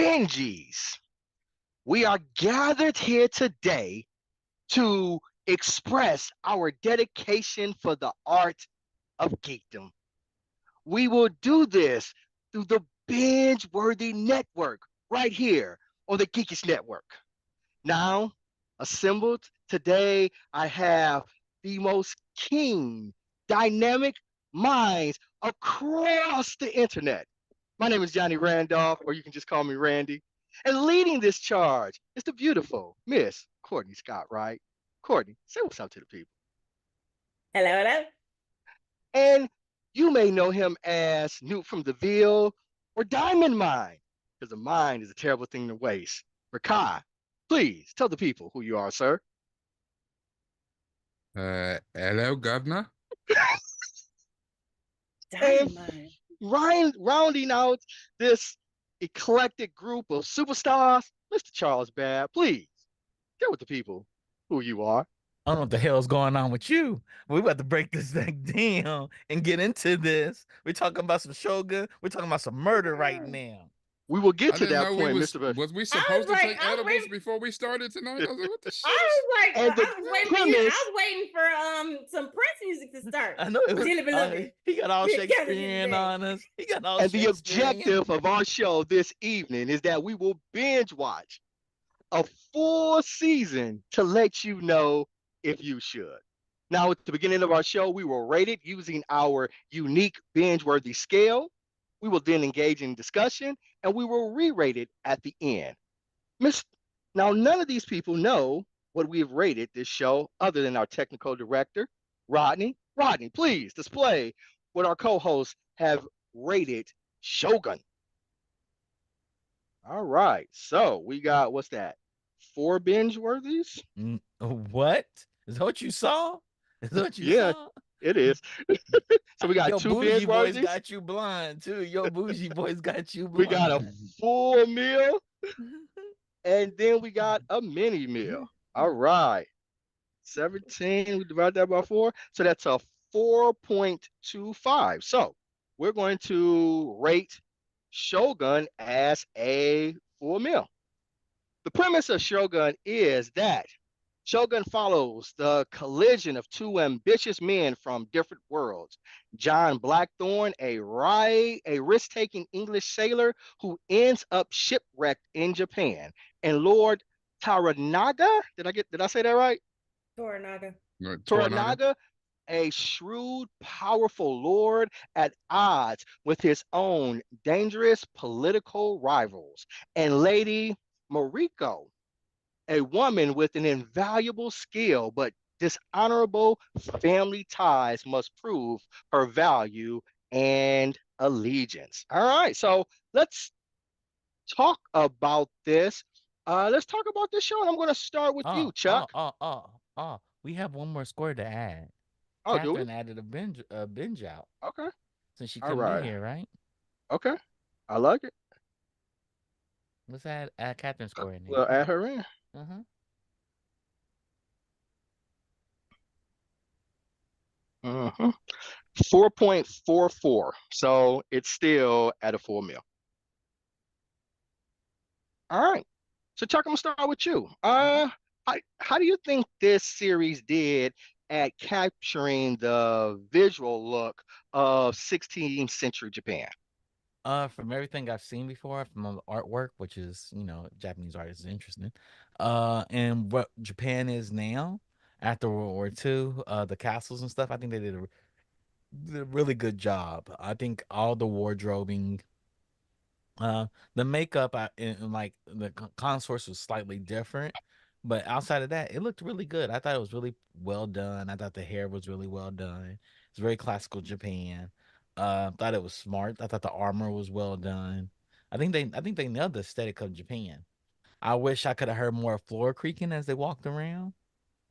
Benjis. We are gathered here today to express our dedication for the art of geekdom. We will do this through the BingeWorthy Network right here on the Geekish Network. Now, assembled today, I have the most keen, dynamic minds across the internet. My name is Johnny Randolph, or you can just call me Randy. And leading this charge is the beautiful Miss Courtney Scott, right? Courtney, say what's up to the people. Hello, hello. And you may know him as Newt from the Ville or Diamond Mine, because a mine is a terrible thing to waste. Rakai, please tell the people who you are, sir. Hello, Governor. And Dynamite. rounding out this eclectic group of superstars, Mr. Charles Babb, please get with the people who you are. I don't know what the hell's going on with you. We about to break this thing down and get into this. We're talking about some Shogun. We're talking about some murder right now. We will get I to didn't that know we point, was Mr. was we I supposed was to like, take I was edibles waiting. before we started tonight? I was like, what the shit? And the I was waiting for you. premise, I was waiting for some Prince music to start. I know it was. Dearly beloved. He got all We gotta get Shakespearean back. on us. He got all and the Shakespearean. objective of our show this evening is that we will binge watch a full season to let you know if you should. Now, at the beginning of our show, we will rate it using our unique binge-worthy scale. We will then engage in discussion and we will re-rate it at the end. Miss, now none of these people know what we have rated this show other than our technical director, Rodney. Rodney, please display what our co-hosts have rated Shogun. All right. So we got what's that? Four binge worthies? What? Is that what you saw? Is that what you Yeah, saw? it is. So we got Your two binge bougie boys worthies. got you blind too. Your bougie boys got you We got a blind. full meal, and then we got a mini meal. All right. 17, we divide that by four. So that's a 4.25. So we're going to rate Shogun as a full meal. The premise of Shogun is that Shogun follows the collision of two ambitious men from different worlds. John Blackthorne, a risk-taking English sailor who ends up shipwrecked in Japan, and Lord Taranaga, did I say that right? Toranaga. Toranaga. Toranaga, a shrewd, powerful lord at odds with his own dangerous political rivals, and Lady Mariko, a woman with an invaluable skill but dishonorable family ties must prove her value and allegiance. All right, so let's talk about this. Let's talk about this show, and I'm going to start with you, Chuck. We have one more score to add. Oh, do we? Catherine added a binge out Okay. since she All couldn't be right. here, right? Okay. I like it. Let's add Catherine's score in there. Well, add her in. Uh-huh. 4.44. So it's still at a full meal. All right. So Chuck, I'm gonna start with you. How do you think this series did at capturing the visual look of 16th century Japan? From everything I've seen before, from the artwork, which is, Japanese art is interesting. And what Japan is now after World War II, the castles and stuff, I think they did a really good job. I think all the wardrobing, the makeup, and like the consorts was slightly different, but outside of that, it looked really good. I thought it was really well done. I thought the hair was really well done. It's very classical Japan. Thought it was smart. I thought the armor was well done. I think they nailed the aesthetic of Japan. I wish I could have heard more floor creaking as they walked around,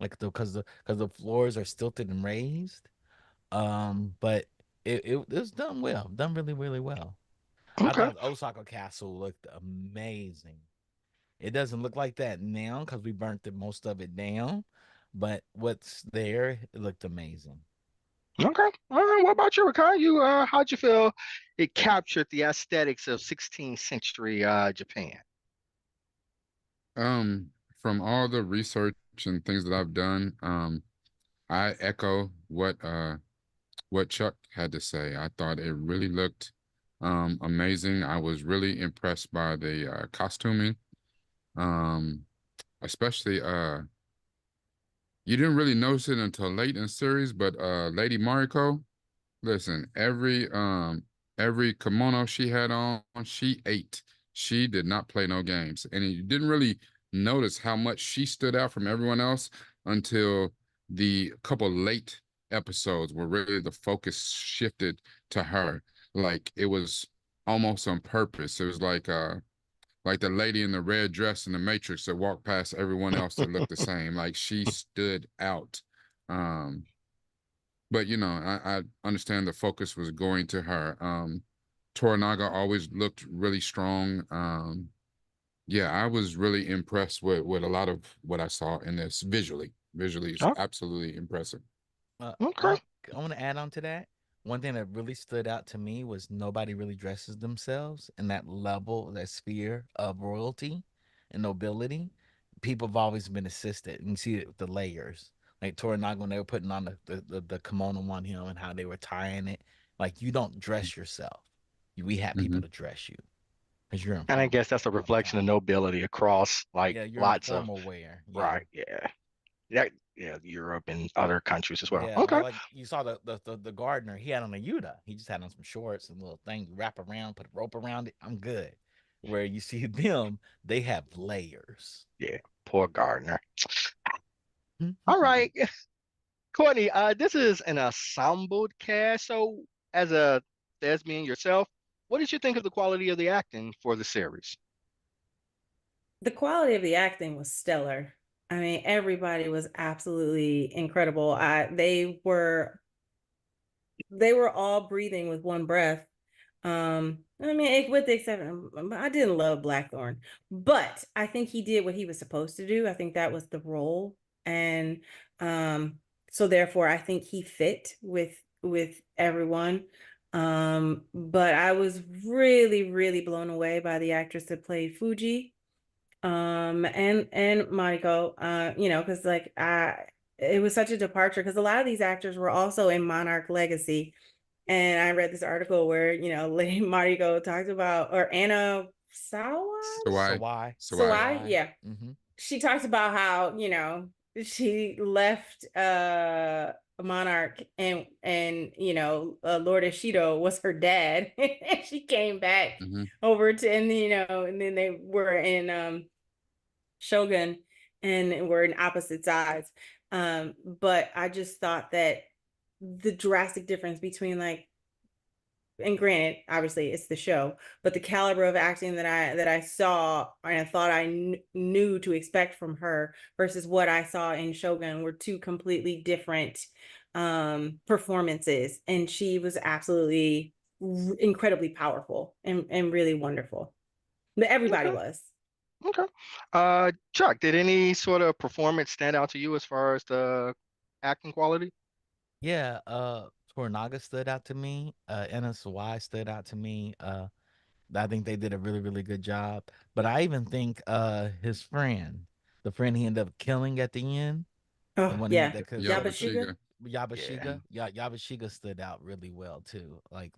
like because the floors are stilted and raised. But it was done well, done really really well. I Okay. thought Osaka Castle looked amazing. It doesn't look like that now because we burnt most of it down, but what's there, it looked amazing. Okay. All right. What about you, Rakai? How'd you feel it captured the aesthetics of 16th century Japan? Um, from all the research and things that I've done, I echo what Chuck had to say. I thought it really looked amazing. I was really impressed by the costuming. Um, especially you didn't really notice it until late in the series, but Lady Mariko, listen, every kimono she had on, she ate. She did not play no games. And you didn't really notice how much she stood out from everyone else until the couple late episodes where really the focus shifted to her. Like it was almost on purpose. It was like the lady in the red dress in the Matrix that walked past everyone else that looked the same. Like she stood out. Um, but I understand the focus was going to her. Toranaga always looked really strong. Yeah, I was really impressed with a lot of what I saw in this visually. Visually, it's Oh, absolutely impressive. okay. I want to add on to that. One thing that really stood out to me was nobody really dresses themselves in that level, that sphere of royalty and nobility. People have always been assisted. And you see it with the layers. Like Toranaga, when they were putting on the kimono on him and how they were tying it. Like, you don't dress yourself. We have people Hmm. to dress you because you're And I informal guess that's a all the reflection of time. nobility across like Yeah, you're lots of informal wear. Yeah. right. Yeah. Yeah. Yeah. Europe and other countries as well. Yeah, Okay. like you saw the gardener, he had on a Yuta. He just had on some shorts and a little thing you wrap around, put a rope around it. I'm good. Where you see them, they have layers. Yeah. Poor Gardner. All right. Courtney, this is an ensemble cast. So, as a thespian yourself, what did you think of the quality of the acting for the series? The quality of the acting was stellar. I mean, everybody was absolutely incredible. They were all breathing with one breath. I mean, with the exception, I didn't love Blackthorn, but I think he did what he was supposed to do. I think that was the role, and um, so therefore, I think he fit with everyone. But I was really, really blown away by the actress that played Fuji, and Mariko. Because like it was such a departure because a lot of these actors were also in Monarch Legacy, and I read this article where, Lady Mariko talked about, or Anna So Sawaj? why? Sawai. So why? Sawai, Sawai. yeah. Mm-hmm. She talked about how, she left Monarch, and Lord Ishido was her dad. And she came back Hmm. over to, and then they were in Shogun, and were in opposite sides. But I just thought that the drastic difference between, like, and granted, obviously it's the show, but the caliber of acting that I saw and I thought I knew to expect from her versus what I saw in Shogun were two completely different performances, and she was absolutely incredibly powerful and really wonderful. But everybody Okay. was. Okay. Chuck, did any sort of performance stand out to you as far as the acting quality? Yeah, Toranaga stood out to me. Anna Sawai stood out to me. I think they did a really, really good job. But I even think his friend, the friend he ended up killing at the end, the Oh one yeah, that could Yabashiga. Yabashiga. Yeah. Yabashiga stood out really well too. Like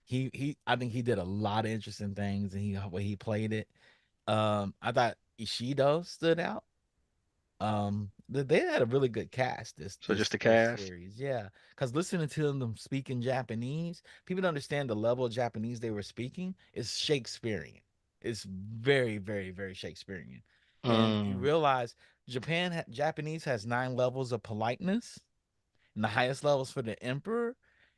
he I think he did a lot of interesting things and he way he played it. I thought Ishido stood out. They had a really good cast this So just this the this cast. series, yeah. Because listening to them speak in Japanese, people don't understand the level of Japanese they were speaking is Shakespearean. It's very, very, very Shakespearean, and you Mm, realize Japanese has 9 levels of politeness, and the highest levels for the emperor.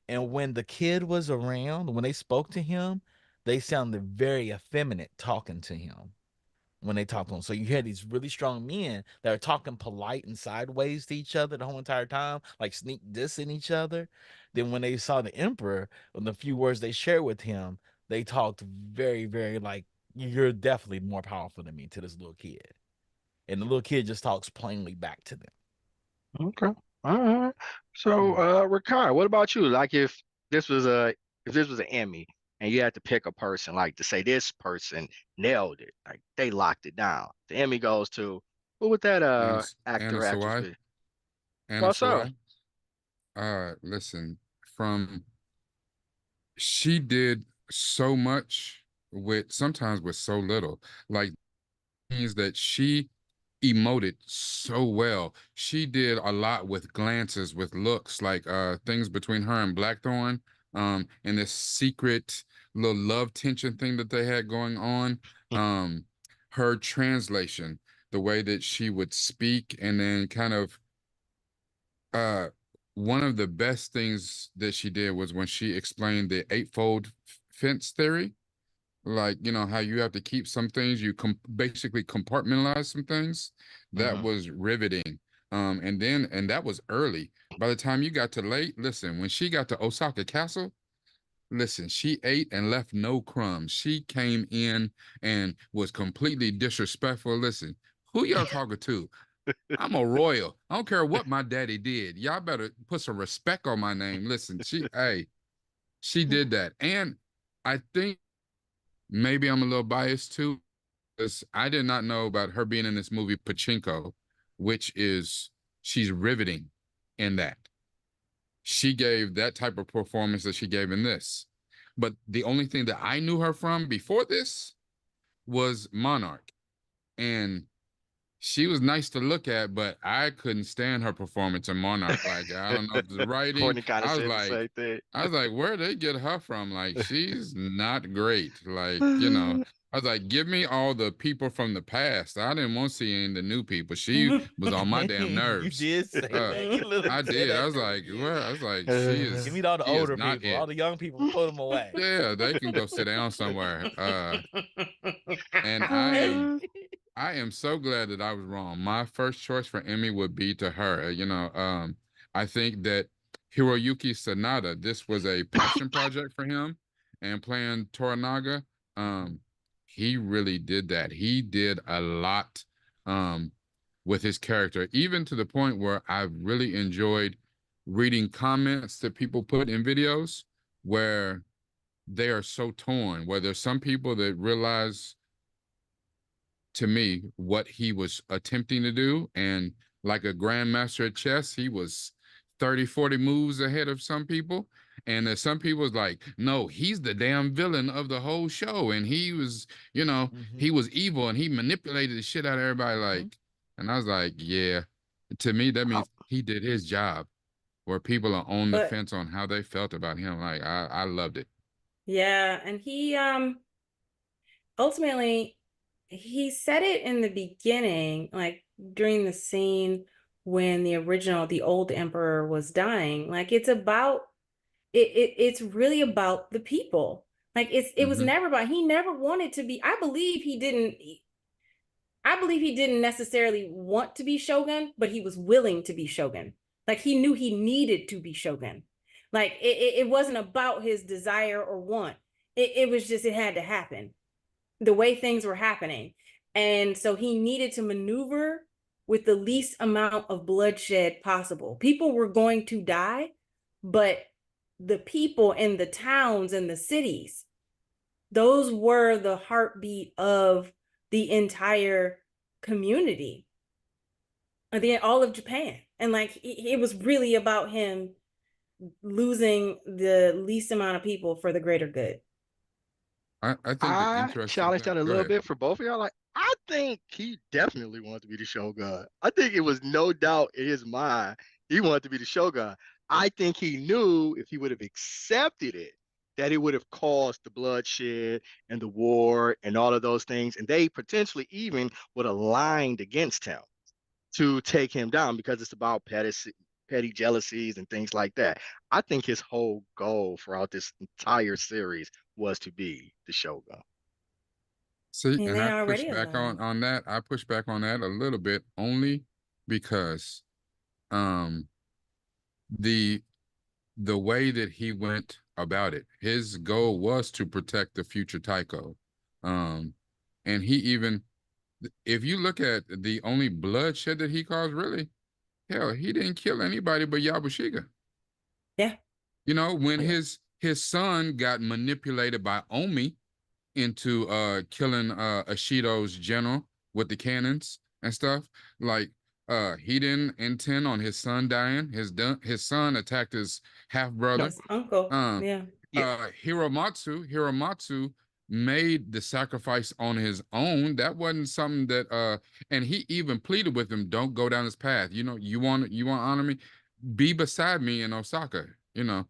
And when the kid was around, when they spoke to him, they sounded very effeminate talking to him when they talk to him. So you had these really strong men that are talking polite and sideways to each other the whole entire time, like sneak dissing each other. Then when they saw the emperor, and the few words they shared with him, they talked very, very like, you're definitely more powerful than me to this little kid. And the little kid just talks plainly back to them. okay. All right. So, Mm. Ricard, what about you? Like, this was a if this was an Emmy and you had to pick a person, like to say this person nailed it, like they locked it down. The Emmy goes to who would that Anna, actor Anna or actress Sawai. be? Anna About so. Sawai. Listen, from she did so much with sometimes with so little. Like things that she emoted so well. She did a lot with glances, with looks, like things between her and Blackthorn, and this secret little love tension thing that they had going on. Um, her translation, the way that she would speak, and then kind of uh one of the best things that she did was when she explained the eightfold fence theory, like how you have to keep some things, you basically compartmentalize some things. That Hmm. was riveting. And that was early. By the time you got to late, listen, when she got to Osaka Castle, listen, she ate and left no crumbs. She came in and was completely disrespectful. Listen, who y'all talking to? I'm a royal. I don't care what my daddy did. Y'all better put some respect on my name. Listen, she did that. And I think maybe I'm a little biased too, because I did not know about her being in this movie Pachinko, which is she's riveting in that. She gave that type of performance that she gave in this. But the only thing that I knew her from before this was Monarch. And she was nice to look at, but I couldn't stand her performance in Monarch. Like, I don't know if it's the writing. Courtney kind of said the same thing. I was like, where'd they get her from? Like, she's not great. Like, I was like, give me all the people from the past. I didn't want to see any of the new people. She was on my damn You nerves. did say Uh, that. You literally I said did. I that was to me. like, well, I was like, Give me all the she is older not people. All it. the young people, put them away. Yeah, they can go sit down somewhere. And I am so glad that I was wrong. My first choice for Emmy would be to her. I think that Hiroyuki Sanada, this was a passion project for him, and playing Toranaga, um, he really did that. He did a lot um, with his character, even to the point where I really enjoyed reading comments that people put in videos where they are so torn, where there's some people that realize to me what he was attempting to do. And like a grandmaster at chess, he was 30, 40 moves ahead of some people. And there's some people's like, no, he's the damn villain of the whole show. And he was, Hmm. he was evil and he manipulated the shit out of everybody. Hmm. Like, and I was like, yeah, to me, that Oh, means he did his job, where people are on the But fence on how they felt about him. Like, I loved it. yeah, and he ultimately he said it in the beginning, like during the scene when the old emperor was dying. Like it's really about the people. Like it was Hmm. never about, he never wanted to be, I believe he didn't necessarily want to be shogun, but he was willing to be shogun. Like he knew he needed to be shogun. Like it wasn't about his desire or want. It was just, it had to happen the way things were happening. And so he needed to maneuver with the least amount of bloodshed possible. People were going to die, but the people in the towns and the cities, those were the heartbeat of the entire community, all of Japan. And like it was really about him losing the least amount of people for the greater good. I think the I interesting challenged thing, that a go little ahead. bit for both of y'all. Like, I think he definitely wanted to be the Shogun. I think it was no doubt in his mind he wanted to be the Shogun. I think he knew if he would have accepted it, that it would have caused the bloodshed and the war and all of those things, and they potentially even would have aligned against him to take him down because it's about petty jealousies and things like that. I think his whole goal throughout this entire series was to be the Shogun. See, And and they I push already back aligned. on that. I push back on that a little bit only because um the the way that he went about it, his goal was to protect the future Tycho. Um and he even, if you look at the only bloodshed that he caused, really, Hell, he didn't kill anybody but Yabushiga. Yeah. You know, when Yeah. his son got manipulated by Omi into killing Ashido's general with the cannons and stuff, like he didn't intend on his son dying. His son attacked his half brother. His uncle. Um Yeah. Yeah. Hiromatsu made the sacrifice on his own. That wasn't something that and he even pleaded with him, don't go down this path. You know, you want to honor me, be beside me in Osaka. You know,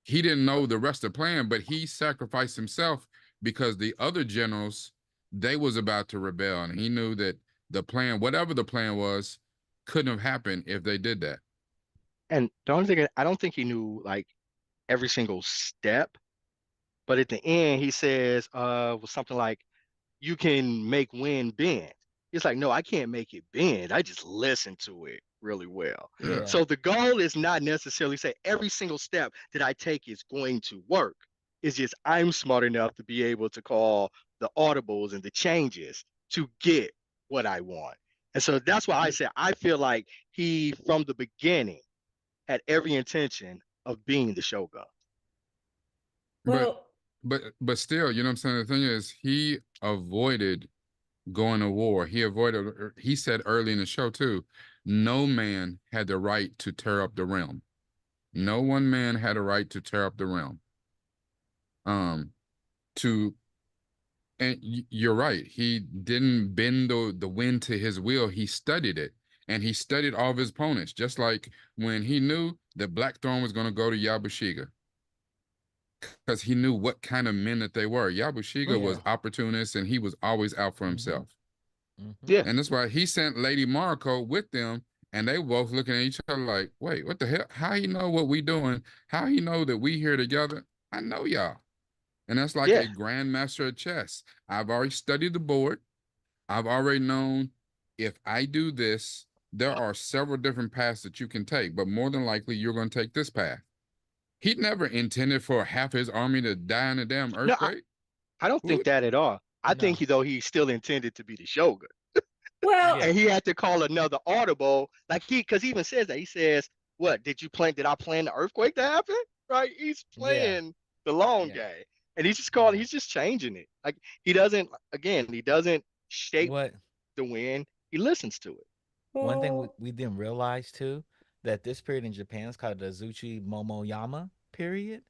he didn't know the rest of the plan, but he sacrificed himself because the other generals, they was about to rebel, and he knew that the plan, whatever the plan was, couldn't have happened if they did that. And the only thing I don't think he knew like every single step, but at the end he says was something like you can make wind bend. It's like, no, I can't make it bend. I just listen to it really well. Yeah. Yeah. So the goal is not necessarily say every single step that I take is going to work. It's just I'm smart enough to be able to call the audibles and the changes to get what I want. And so that's why I say I feel like he, from the beginning, had every intention of being the Shogun. But Well, but still, you know what I'm saying? The thing is, he avoided going to war. He avoided. He said early in the show too, no man had the right to tear up the realm. No one man had a right to tear up the realm. Um, to and you're right. He didn't bend the wind to his will. He studied it, and he studied all of his opponents. Just like when he knew that Blackthorn was going to go to Yabushiga, because he knew what kind of men that they were. Yabushiga was Yeah. opportunist, and he was always out for Mm-hmm. himself. Mm-hmm. Yeah, And that's why he sent Lady Mariko with them, and they both looking at each other like, "Wait, what the hell? How he know what we doing? How he know that we here together? I know y'all." And that's like yeah. a grandmaster of chess. I've already studied the board. I've already known if I do this, there are several different paths that you can take, but more than likely you're going to take this path. He never intended for half his army to die in a damn No, earthquake. I don't Who think would? that at all. I think No. he still intended to be the Shogun. well, Yeah. And he had to call another audible. Like because he even says that. He says, what, did I plan the earthquake to happen? Right? He's Yeah. playing the long Yeah. game. And Yeah. he's just changing it. Like he doesn't shape What the wind. He listens to it. one thing we, well, we didn't realize too, that this period in Japan is called the Azuchi Momoyama period.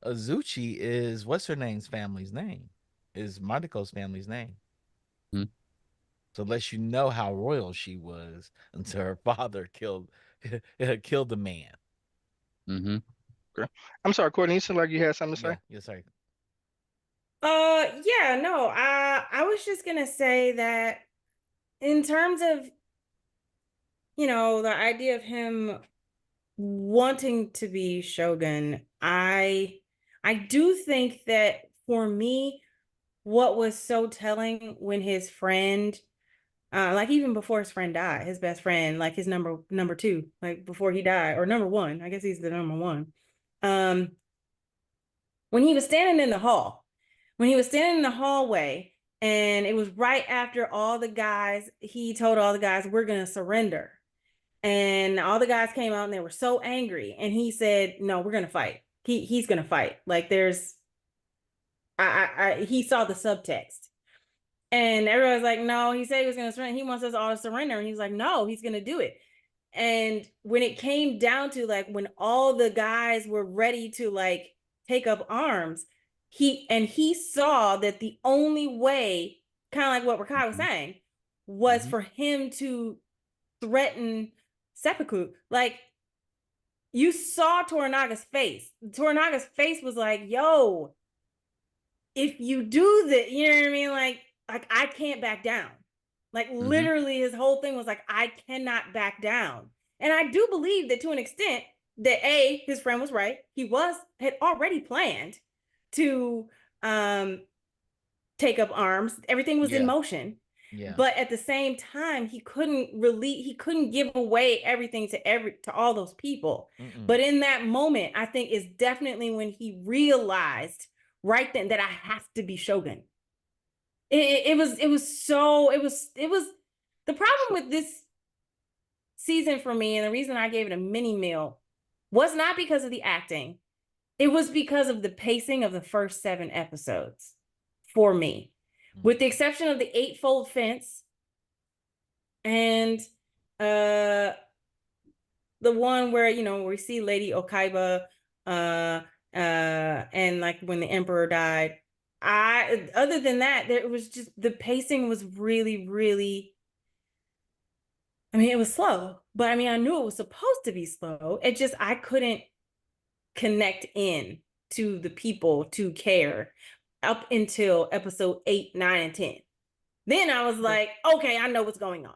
Azuchi is what's her name's family's name? Is Mariko's family's name. Hmm. So lets you know how royal she was until her father killed the man. Mm-hmm. Okay. I'm sorry, Courtney. You seem like you had something to say. Yeah, yeah, sorry. yeah, no, I was just gonna say that in terms of, the idea of him wanting to be Shogun, I do think that for me, what was so telling when his friend, like even before his friend died, his best friend, like his number two, like before he died, or number one, I guess he's the number one. Um, when he was standing in the hall, when he was standing in the hallway, and it was right after he told all the guys, we're gonna surrender. And all the guys came out and they were so angry. And he said, no, we're gonna fight. He's gonna fight. Like there's he saw the subtext. And everybody's like, no, he said he was gonna surrender. He wants us all to surrender. And he's like, no, he's gonna do it. And when it came down to like when all the guys were ready to like take up arms, he saw that the only way, kind of like what Rakai was Mm-hmm. saying, was Mm-hmm. for him to threaten seppuku. Like you saw Toranaga's face. Toranaga's face was like, yo, if you do that, you know what I mean? Like I can't back down. Like Mm-hmm. literally his whole thing was like, I cannot back down. And I do believe that to an extent that his friend was right. He had already planned to take up arms. Everything was in Yeah. motion. Yeah. But at the same time, he couldn't give away everything to all those people. Mm-mm. But in that moment, I think is definitely when he realized right then that I have to be Shogun. It was the problem with this season for me, and the reason I gave it a mini meal was not because of the acting. It was because of the pacing of the first 7 episodes for me, with the exception of the Eightfold Fence and the one where, you know, we see Lady Okaiba and like when the Emperor died. Other than that, there was just the pacing was really, really, I mean, it was slow, but I mean, I knew it was supposed to be slow. It just, I couldn't connect in to the people to care up until episode 8, 9, and 10. Then I was like, okay, I know what's going on.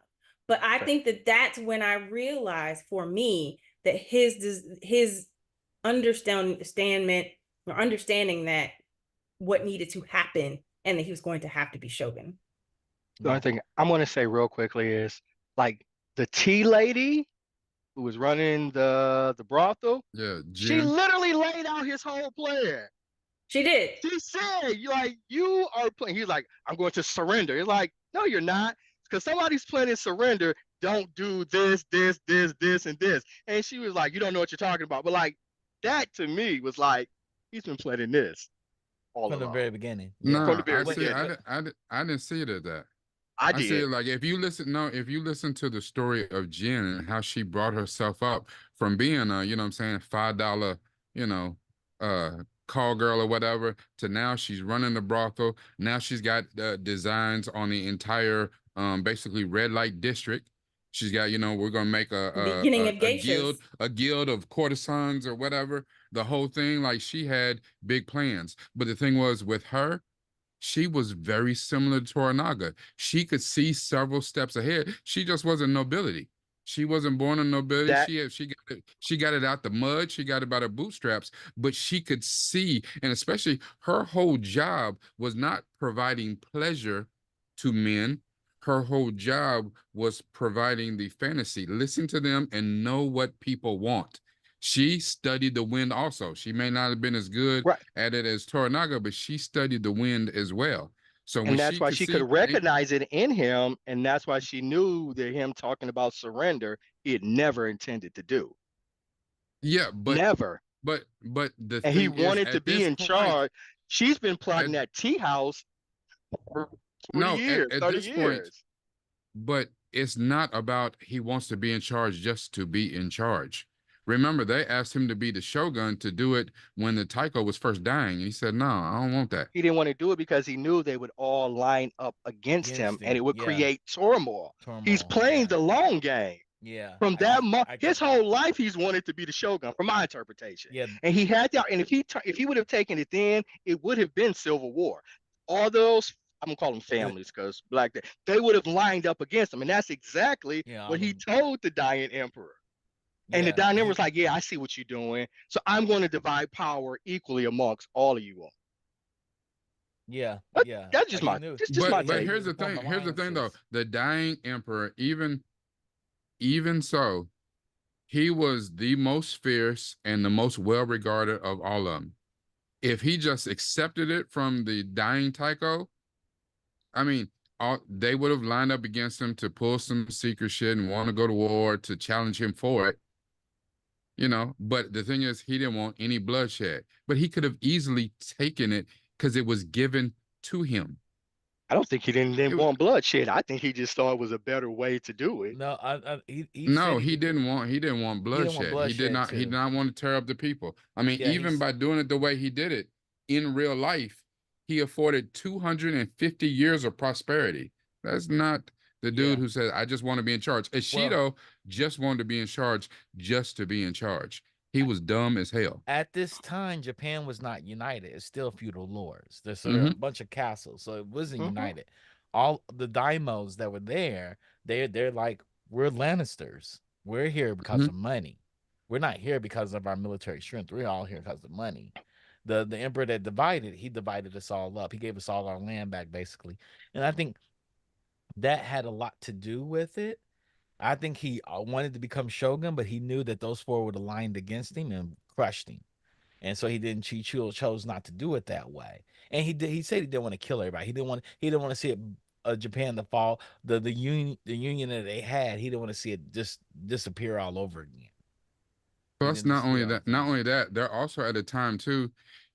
But I think that that's when I realized for me that his understanding that what needed to happen and that he was going to have to be Shogun. The only thing I'm going to say real quickly is like the tea lady who was running the brothel, Yeah, she Jen. literally laid out his whole plan. She did. She said, you are playing. He's like, I'm going to surrender. He's like, no, you're not. Because somebody's planning surrender. Don't do this, this, this, this, and this. And she was like, you don't know what you're talking about. But like that to me was like, he's been planning this all From the along. very beginning. No, From the very I see. beginning. I didn't see it as that. I see did. it like if you listen to the story of Jen and how she brought herself up from being a, you know what I'm saying, $5, you know, call girl or whatever, to now she's running the brothel. Now she's got designs on the entire basically red light district. She's got, you know, we're gonna make Beginning of a geishas. guild of courtesans or whatever. The whole thing, like she had big plans. But the thing was with her, she was very similar to Toranaga. She could see several steps ahead. She just wasn't nobility. She wasn't born in nobility. That She got it out the mud. She got it by the bootstraps. But she could see, and especially her whole job was not providing pleasure to men. Her whole job was providing the fantasy. Listen to them and know what people want. She studied the wind also. She may not have been as good right. at it as Toranaga, but she studied the wind as well. So when And that's she why could she could see, recognize it in him, and that's why she knew that him talking about surrender, he had never intended to do. yeah, Never. but the And he thing is, wanted to at be this in point, charge. She's been at, plotting that tea house for 20 no, years, at 30 this point, years. but it's not about he wants to be in charge just to be in charge. Remember, they asked him to be the shogun to do it when the Taiko was first dying. And he said, no, I don't want that. He didn't want to do it because he knew they would all line up against him Against and him. it would Yeah. create turmoil. He's Turmoil. playing Yeah. the long game. Yeah. From that I his get whole life, he's wanted to be the shogun, from my interpretation. Yeah. And he had that. And if he would have taken it then, it would have been civil war. All those, I'm gonna call them families because black they would have lined up against him, and that's exactly Yeah. what he told the dying emperor. And the Yeah. dying emperor was like, "Yeah, I see what you're doing, so I'm going to divide power equally amongst all of you all." Yeah. Yeah. That's just Like he my knew. just my But take. here's the thing. Here's the thing, though. The dying emperor, even so, he was the most fierce and the most well regarded of all of them. If he just accepted it from the dying Taiko, I mean, they would have lined up against him to pull some secret shit and want to go to war to challenge him for it. You know, but the thing is, he didn't want any bloodshed. But he could have easily taken it because it was given to him. I don't think he didn't It, want bloodshed. I think he just thought it was a better way to do it. No, he no, said he didn't want he didn't want bloodshed. bloodshed He did too. not want to tear up the people. I mean, Yeah, even by doing it the way he did it in real life, he afforded 250 years of prosperity. That's not the dude who said, I just want to be in charge. Ishido just wanted to be in charge just to be in charge. He was dumb as hell. At this time, Japan was not united. It's still feudal lords. There's a bunch of castles, so it wasn't united. All the daimos that were there, they're like, we're Lannisters. We're here because of money. We're not here because of our military strength. We're all here because of money. The emperor that he divided us all up. He gave us all our land back, basically. And I think that had a lot to do with it. I think he wanted to become shogun, but he knew that those four would aligned against him and crushed him. And so he didn't. Chose not to do it that way. And he said he didn't want to kill everybody. He didn't want to see it Japan to fall, the union that they had, he didn't want to see it just disappear all over again. He Plus, didn't just see it all not fall. only that, they're also at a time too.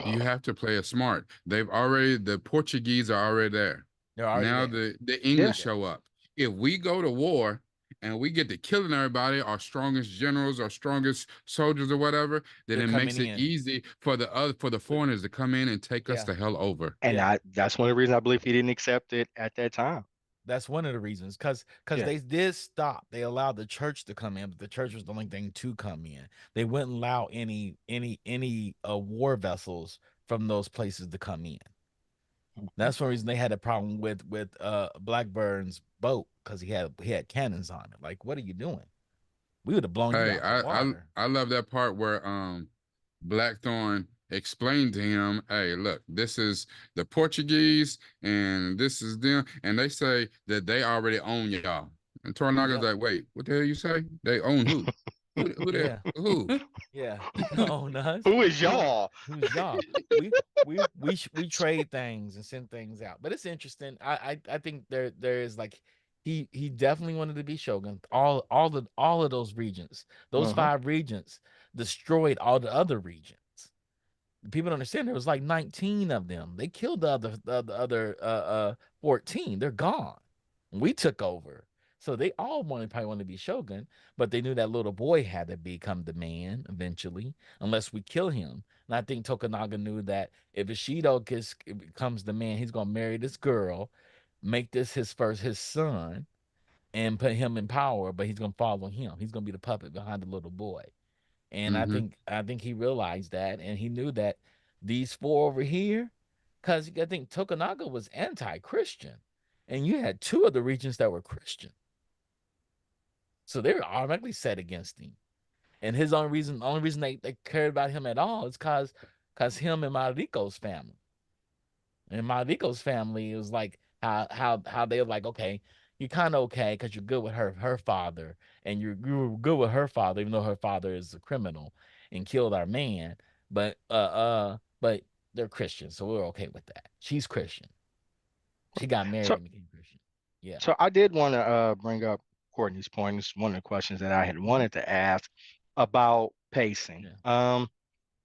You have to play it smart. The Portuguese are already there. They're already Now there. the Yeah. English show up. If we go to war and we get to killing everybody, our strongest generals, our strongest soldiers, or whatever, then They're it makes coming it in. easy for the foreigners to come in and take us Yeah. the hell over. And Yeah. that's one of the reasons I believe he didn't accept it at that time. That's one of the reasons, because Yeah. they did stop. They allowed the church to come in, but the church was the only thing to come in. They wouldn't allow any war vessels from those places to come in. That's one reason they had a problem with Blackburn's boat, because he had cannons on it. Like, what are you doing? We would have blown you Hey, out the water. I love that part where Blackthorn explained to him, "Hey, look, this is the Portuguese, and this is them, and they say that they already own y'all." And Tornaga's Yep. like, "Wait, what the hell you say? They own who? Yeah. Who?" Yeah. They own us. Who is y'all? Who's y'all? We trade things and send things out. But it's interesting. I think there is like he definitely wanted to be Shogun. All of those regions, those Uh-huh. 5 regions destroyed all the other regions. People don't understand there was like 19 of them. They killed the other 14. They're gone. We took over. So they all probably wanted to be Shogun, but they knew that little boy had to become the man eventually, unless we kill him. And I think Tokunaga knew that if Ishido becomes the man, he's gonna marry this girl, make this his son, and put him in power, but he's gonna follow him. He's gonna be the puppet behind the little boy. And I Mm-hmm. think I think he realized that, and he knew that these 4 over here, because I think Tokunaga was anti-Christian, and you had 2 of the regions that were Christian, so they were automatically set against him. And his only reason they cared about him at all is cause him and Mariko's family. And Mariko's family was like how they were like, okay, you're kind of okay because you're good with her father, and you were good with her father, even though her father is a criminal and killed our man. But they're Christian, so we're okay with that. She's Christian. She got married So and became Christian. Yeah. so I did want to bring up Courtney's point. It's one of the questions that I had Mhm. wanted to ask about pacing. Yeah.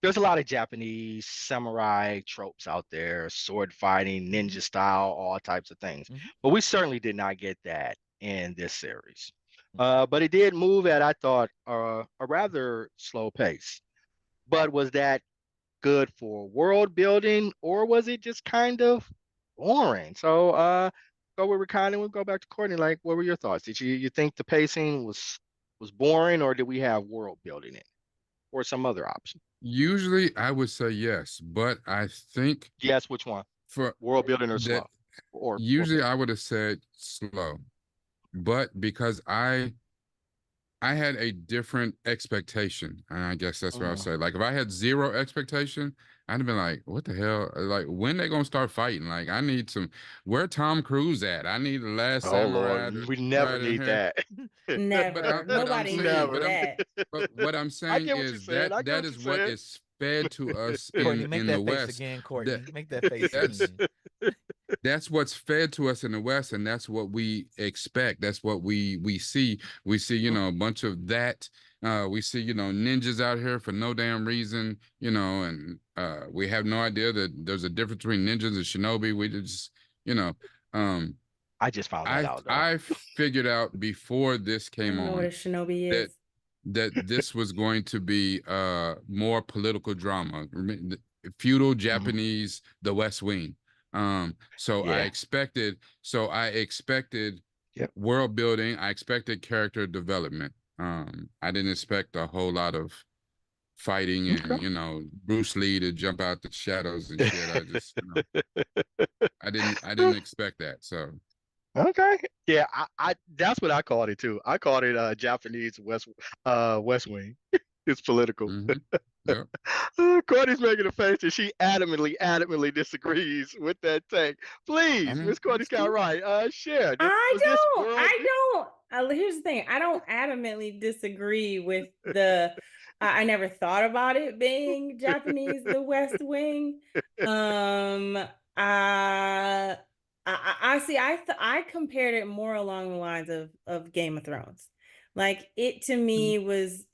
There's a lot of Japanese samurai tropes out there, sword fighting, Mhm. ninja style, all types of things. Mhm. But we certainly did not get that in this series. Mhm. But it did move at, I thought, a rather slow pace. But was that good for world building, or was it just kind of boring? So go with Ricardo and we'll go back to Courtney. Like, what were your thoughts? Did you think the pacing was boring, or did we have world building it, or some other option? Usually, I would say yes, but I think Yes, which one? for World building or that, slow? Or usually both? I would have said slow, but because I had a different expectation, and I guess that's what I'll Mm. say. Like if I had zero expectation, I'd have been like, "What the hell? Like when they gonna start fighting? Like I need some. Where Tom Cruise at? I need the Last Oh Samurai Lord, to we never ride in need here." that. Never. But I'm Nobody saying, needs Never. that. but what I'm I saying get what you're is saying. I get that what you're is what saying. is fed to us Courtney, make in the that face West. again, That Courtney. Make that face that's again. that's what's fed to us in the West, and that's what we expect. That's what we see. We see, a bunch of that. We see, ninjas out here for no damn reason, and we have no idea that there's a difference between ninjas and shinobi. We just, you know, um, I just found that out though. I figured out before this I came don't know what on a shinobi that is. this was going to be more political drama, feudal Mhm. Japanese, the West Wing. So Yeah. I expected Yep. world building. I expected character development. I didn't expect a whole lot of fighting and Okay. Bruce Lee to jump out the shadows and shit. I just I didn't expect that. So Okay. Yeah, I that's what I called it too. I called it Japanese West Wing. It's political. mm-hmm. Yeah. Courtney's making a face and she adamantly disagrees with that take. I Please, mean, Miss Courtney's it's got cool. right. Share. I Was this don't. world? I don't. Here's the thing. I don't adamantly disagree with the. I never thought about it being Japanese, the West Wing. I I see. I compared it more along the lines of Game of Thrones. Like it to Mhm. me was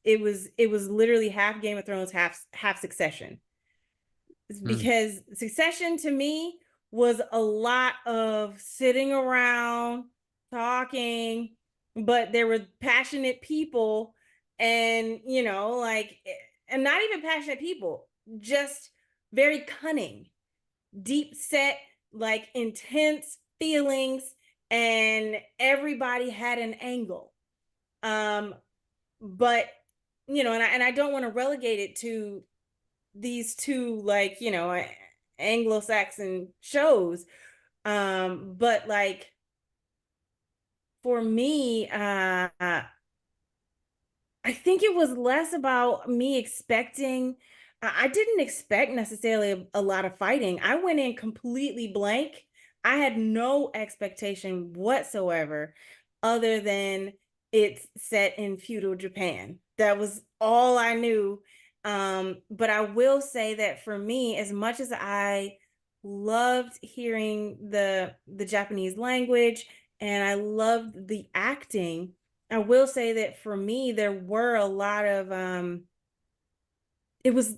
literally half Game of Thrones, half Succession. Mm, Because Succession to me was a lot of sitting around talking, but there were passionate people, and like, and not even passionate people, just very cunning, deep set, like intense feelings, and everybody had an angle. Um, but and I don't want to relegate it to these two, like, Anglo-Saxon shows. But like for me, I think it was less about me expecting. I didn't expect necessarily a lot of fighting. I went in completely blank. I had no expectation whatsoever, other than it's set in feudal Japan. That was all I knew. But I will say that for me, as much as I loved hearing the Japanese language and I loved the acting, I will say that for me, there were a lot of it was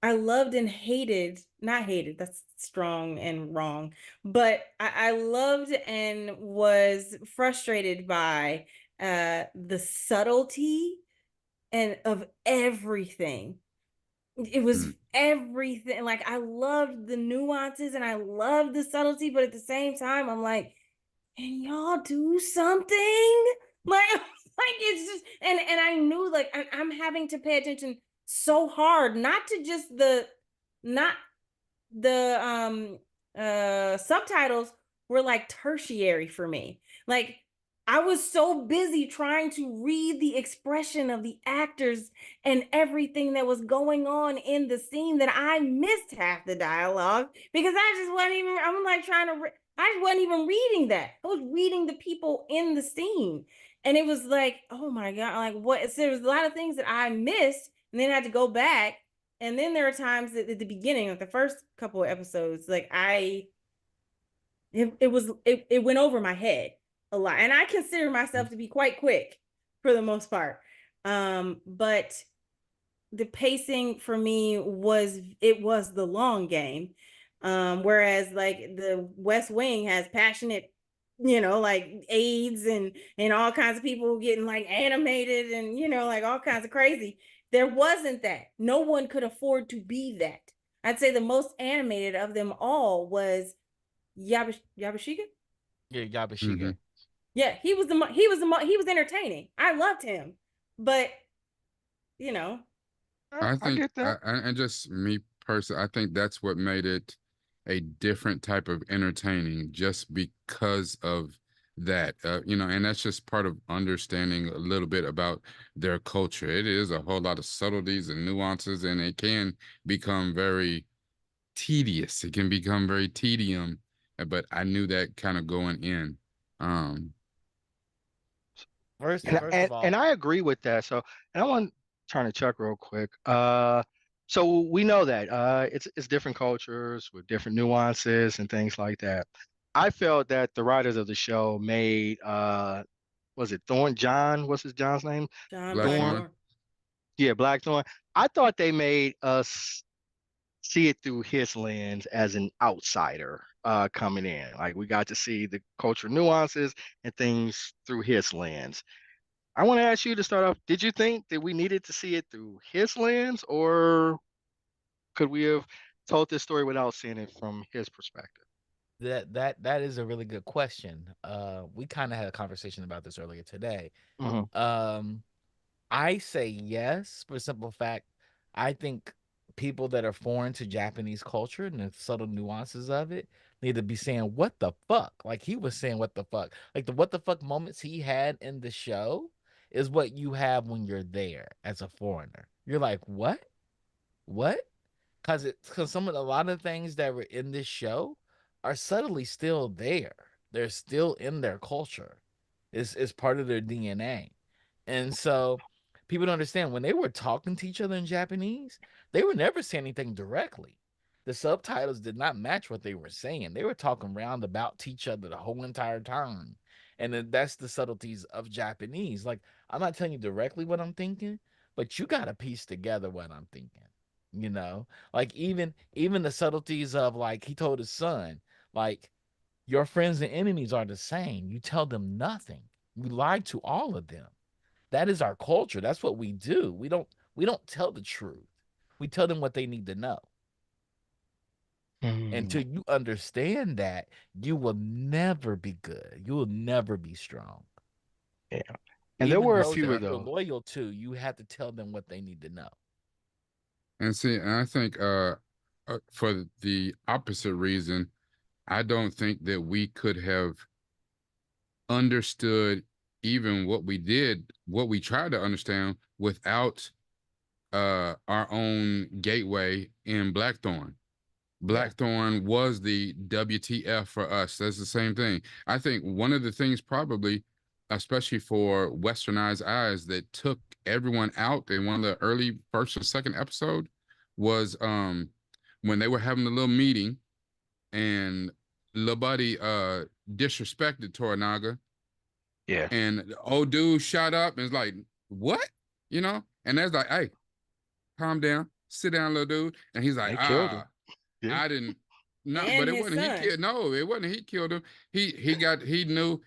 I loved and hated, not hated, that's strong and wrong, but I loved and was frustrated by the subtlety and of everything. It was mm, everything. Like I loved the nuances and I loved the subtlety, but at the same time, I'm like, can y'all do something? Like, like it's just, and I knew, like, I'm having to pay attention so hard, not to just not the subtitles were like tertiary for me. Like I was so busy trying to read the expression of the actors and everything that was going on in the scene that I missed half the dialogue because I just wasn't even, I'm like trying to I just wasn't even reading that. I was reading the people in the scene. And it was like, oh my God, like what? So there was a lot of things that I missed and then I had to go back. And then there are times that at the beginning, like the first couple of episodes, like it went over my head a lot. And I consider mm, myself to be quite quick for the most part. But the pacing for me was the long game. Whereas like the West Wing has passionate, like aides and all kinds of people getting like animated and like all kinds of crazy. There wasn't that. No one could afford to be that. I'd say the most animated of them all was Yabashika. Yeah, Yabashige. mhm. Yeah, he was entertaining. I loved him, but you know, I I think, get that. and just me personally, I think that's what made it a different type of entertaining, just because of that. And that's just part of understanding a little bit about their culture. It is a whole lot of subtleties and nuances, and it can become very tedious. It can become very tedium, but I knew that kind of going in. Um, First, And first and of all, and I agree with that. So, and I want to turn to Chuck real quick. So we know that it's different cultures with different nuances and things like that. I felt that the writers of the show made was it Thorn John? What's his John's name? John Thorn. Blackthorn. Blackmore. Yeah, Blackthorn. I thought they made us see it through his lens as an outsider coming in. Like we got to see the cultural nuances and things through his lens. I want to ask you to start off. Did you think that we needed to see it through his lens, or could we have told this story without seeing it from his perspective? that is a really good question. We kind of had a conversation about this earlier today. Hmm. Um, I say yes for the simple fact I think people that are foreign to Japanese culture and the subtle nuances of it need to be saying what the fuck. Like he was saying what the fuck. Like the what the fuck moments he had in the show is what you have when you're there as a foreigner. You're like, what? What? Because some of a lot of things that were in this show are subtly still there. They're still in their culture. It's part of their DNA. And so people don't understand when they were talking to each other in Japanese, they were never saying anything directly. the subtitles did not match what they were saying. They were talking roundabout to each other the whole entire time. And then that's the subtleties of Japanese. Like, I'm not telling you directly what I'm thinking, but you got to piece together what I'm thinking. You know, like even the subtleties of, like, he told his son, like, your friends and enemies are the same. You tell them nothing. We lie to all of them. That is our culture. That's what we do. We don't tell the truth. We tell them what they need to know. Mm, Until you understand that, you will never be good. You will never be strong. yeah. And there Even were a those few that of you're those. loyal to, you have to tell them what they need to know. And see, and I think for the opposite reason, I don't think that we could have understood even what we did, what we tried to understand without our own gateway in Blackthorn. Yeah. Blackthorn was the WTF for us. That's the same thing. I think one of the things probably, especially for westernized eyes, that took everyone out in one of the early first or second episode was when they were having a little meeting and little buddy disrespected Toranaga, Yeah. and the old dude shot up and was like, what? You know? And that's like, hey, calm down, sit down, little dude. And he's like, They killed him. ah, Yeah. I didn't. No, but And it his wasn't he son killed. No, it wasn't he killed him. He knew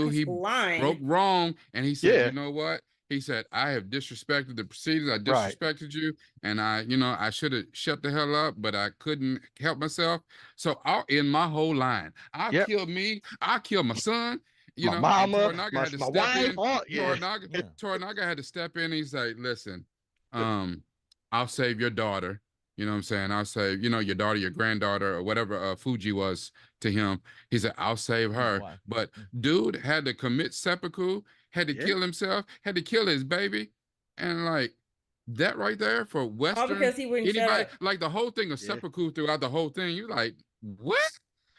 was he broke lying. wrong, and he said, you Yeah. know what? He said, I have disrespected the proceedings. I Right. disrespected you, and I should have shut the hell up, but I couldn't help myself. So I'll end my whole line. I'll Yep. kill me. I'll kill my son. My And mama, Toranaga had to my step wife. in. Oh, yeah. Toranaga, Yeah. Toranaga had to step in. He's like, listen, I'll save your daughter. You know what I'm saying? I'll save, your daughter, your granddaughter, or whatever Fuji was to him. He said, I'll save His her. wife. But dude had to commit seppuku, had to Yeah. kill himself, had to kill his baby. And like that right there for All Western, because he wouldn't shut anybody, up. like the whole thing of Yeah. seppuku throughout the whole thing, you like, what?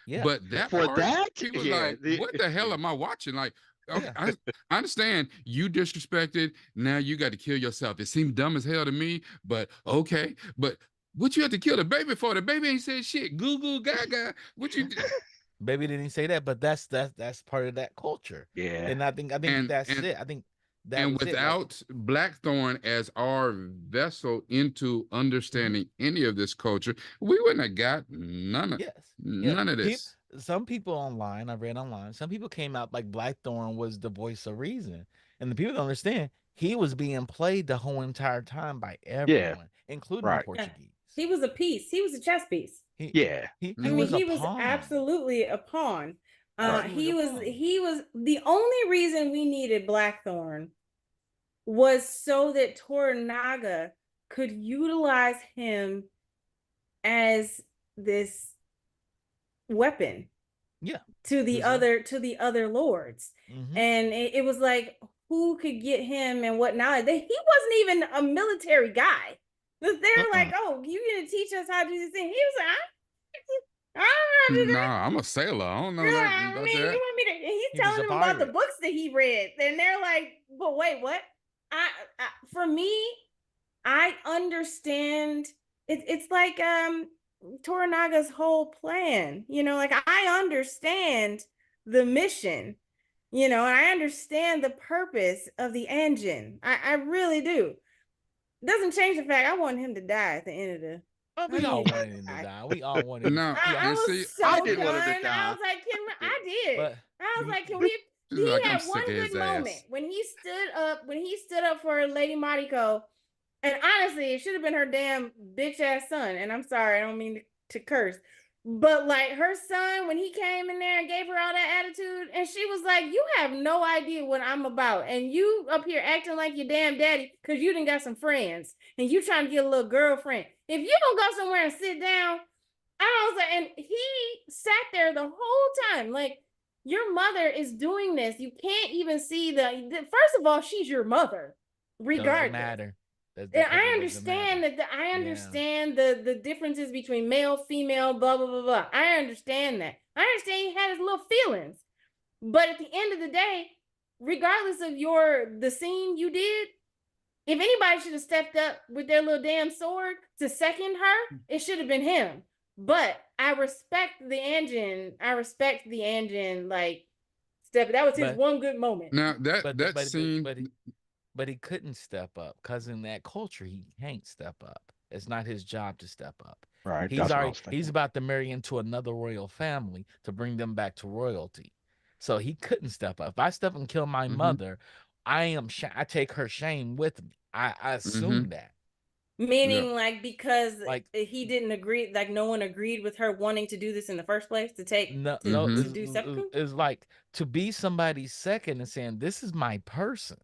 Yeah. But that For part, that, he was yeah. like, what the hell am I watching? Like, okay, Yeah. I understand you disrespected. Now you got to kill yourself. It seemed dumb as hell to me, but okay. But what you had to kill the baby for? The baby ain't said shit. Goo goo gaga. What you did? Baby didn't say that, but that's part of that culture. Yeah. And I think And that's and it. I think that and was it. Like, without Blackthorn as our vessel into understanding any of this culture, we wouldn't have got yes. Yeah. none of this. Some people online, I read online, some people came out like Blackthorn was the voice of reason. And the people don't understand, he was being played the whole entire time by Yeah. everyone, including the Right. Yeah. Portuguese. He was a piece. He was a chess piece. He Yeah. I he mean, was a he was pawn. absolutely a pawn. Absolutely He a was pawn. he was the only reason we needed Blackthorn was so that Toranaga could utilize him as this weapon Yeah. to the other lords. Mhm. And it was like, who could get him and whatnot. He wasn't even a military guy. They're like, oh, you gonna teach us how to do this thing? He was like, I don't know how to do that. Nah, I'm a sailor. I don't know Yeah, that I about mean, that. you want me to? He's He was telling a them about the pirate. books that he read, and they're like, "But wait, what?" For me, I understand. It's like Toranaga's whole plan. Like I understand the mission. And I understand the purpose of the engine. I really do. Doesn't change the fact I want him to die at the end of the. Oh, I we all need him wanted to him to die. die. We all wanted. No, I and was see, so I done. didn't want him to I die. was like, I did. But I was like, can we? she's He like, I'm had one sick of his good moment ass. when he stood up for Lady Mariko, and honestly, it should have been her damn bitch ass son. And I'm sorry, I don't mean to curse, but like her son, when he came in there and gave her all that attitude, and she was like, "You have no idea what I'm about, and you up here acting like your damn daddy because you done got some friends, and you trying to get a little girlfriend. If you don't go somewhere and sit down." I was like, and he sat there the whole time, like, your mother is doing this. You can't even see first of all, she's your mother, regardless. doesn't matter. And I understand the differences between male, female, blah, blah, blah, blah. I understand that. I understand he had his little feelings. But at the end of the day, regardless of the scene you did, if anybody should have stepped up with their little damn sword to second her, it should have been him. But I respect the engine. I respect the engine. Like step. That was his But one good moment. Now that but that scene, but he couldn't step up because in that culture he can't step up. It's not his job to step up. Right. That's what I was He's thinking. about to marry into another royal family to bring them back to royalty. So he couldn't step up. If I step and kill my mm-hmm, mother, I take her shame with me. I mm-hmm, assume that. yeah, Meaning, like, because Like he didn't agree, like, no one agreed with her wanting to do this in the first place to take no to no mm-hmm. to is do seppuku. is like to be somebody's second and saying this is my person.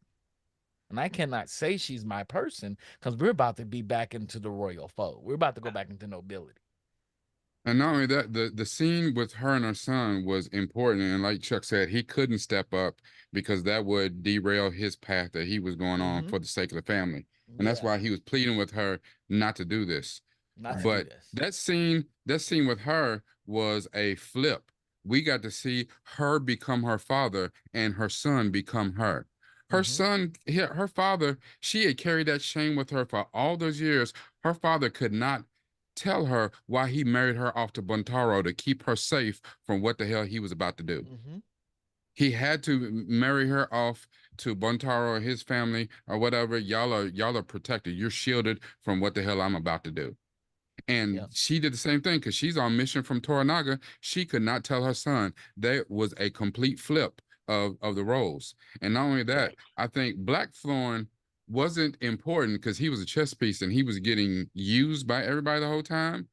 And I cannot say she's my person because we're about to be back into the royal fold. We're about to go back into nobility. And not only that, the scene with her and her son was important. And like Chuck said, he couldn't step up because that would derail his path that he was going on Mm-hmm. for the sake of the family. And that's Yeah, why he was pleading with her not to do this. not to Right. do But this. that scene with her was a flip. We got to see her become her father and her son become her. Her Mm-hmm. son, her father, she had carried that shame with her for all those years. Her father could not tell her why he married her off to Buntaro to keep her safe from what the hell he was about to do. Mm-hmm. He had to marry her off to Buntaro or his family or whatever. Y'all are protected. You're shielded from what the hell I'm about to do. And Yep. she did the same thing because she's on mission from Toranaga. She could not tell her son. That was a complete flip of the roles. And not only that, Right. I think Blackthorn wasn't important because he was a chess piece and he was getting used by everybody the whole time.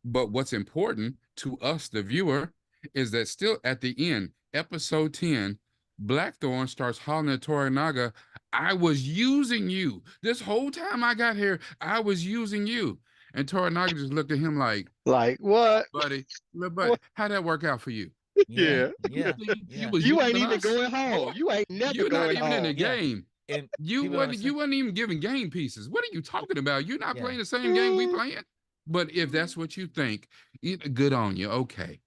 But what's important to us, the viewer, is that still at the end, episode 10, Blackthorn starts hollering at Toranaga, I was using you. This whole time I got here, I was using you. And Toranaga just looked at him like, Like what? buddy, little buddy, What? how'd that work out for you? Yeah. Yeah. You Yeah. think you Yeah. was You ain't using even us? going home. You ain't never You're not going even in the home. Yeah. game. And You people don't wasn't understand. you wasn't even giving game pieces. What are you talking about? You're not Yeah. playing the same game we playing. But if that's what you think, good on you. Okay.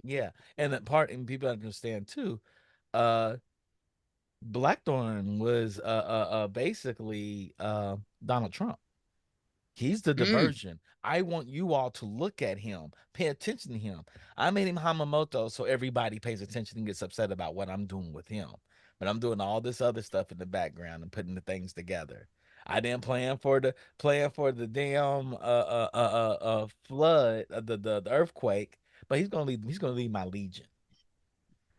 Yeah. And that part and people understand too. Uh Blackthorn was basically Donald Trump. He's the Mm, diversion. I want you all to look at him, pay attention to him. I made him Hamamoto so everybody pays attention and gets upset about what I'm doing with him. But I'm doing all this other stuff in the background and putting the things together. I didn't plan for the damn flood, the earthquake, but he's gonna lead my legion.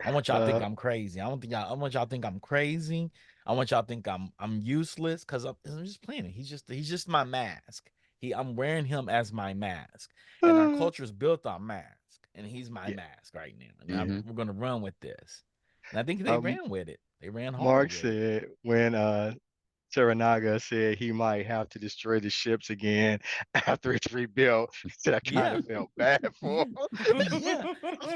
I want y'all to think Uh, I'm crazy. I want y'all to think I'm crazy. I want y'all to think I'm useless because I'm just playing it. He's just my mask. I'm wearing him as my mask. And our uh, culture is built on mask. And he's my yeah. mask right now. And mm-hmm. we're gonna run with this. And I think they Um, ran with it. They ran hard Mark with it. said when Teranaga said he might have to destroy the ships again after it's rebuilt. He said I kind Yeah. of felt bad for Yeah. him.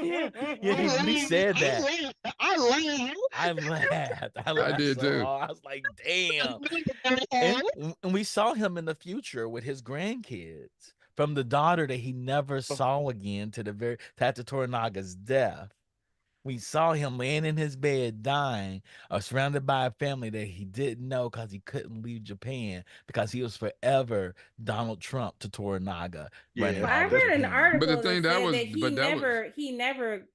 Yeah. Yeah. Yeah. When he I said that, laughed. I laughed. I laughed. I I laughed did so too. hard. I was like, damn. I And we saw him in the future with his grandkids from the daughter that he never saw again to the very to after Toranaga's death. We saw him laying in his bed dying, or surrounded by a family that he didn't know because he couldn't leave Japan because he was forever Donald Trump to Toranaga running Yeah, Well, I all of read an Japan. But the article that thing that said was, that but that was he never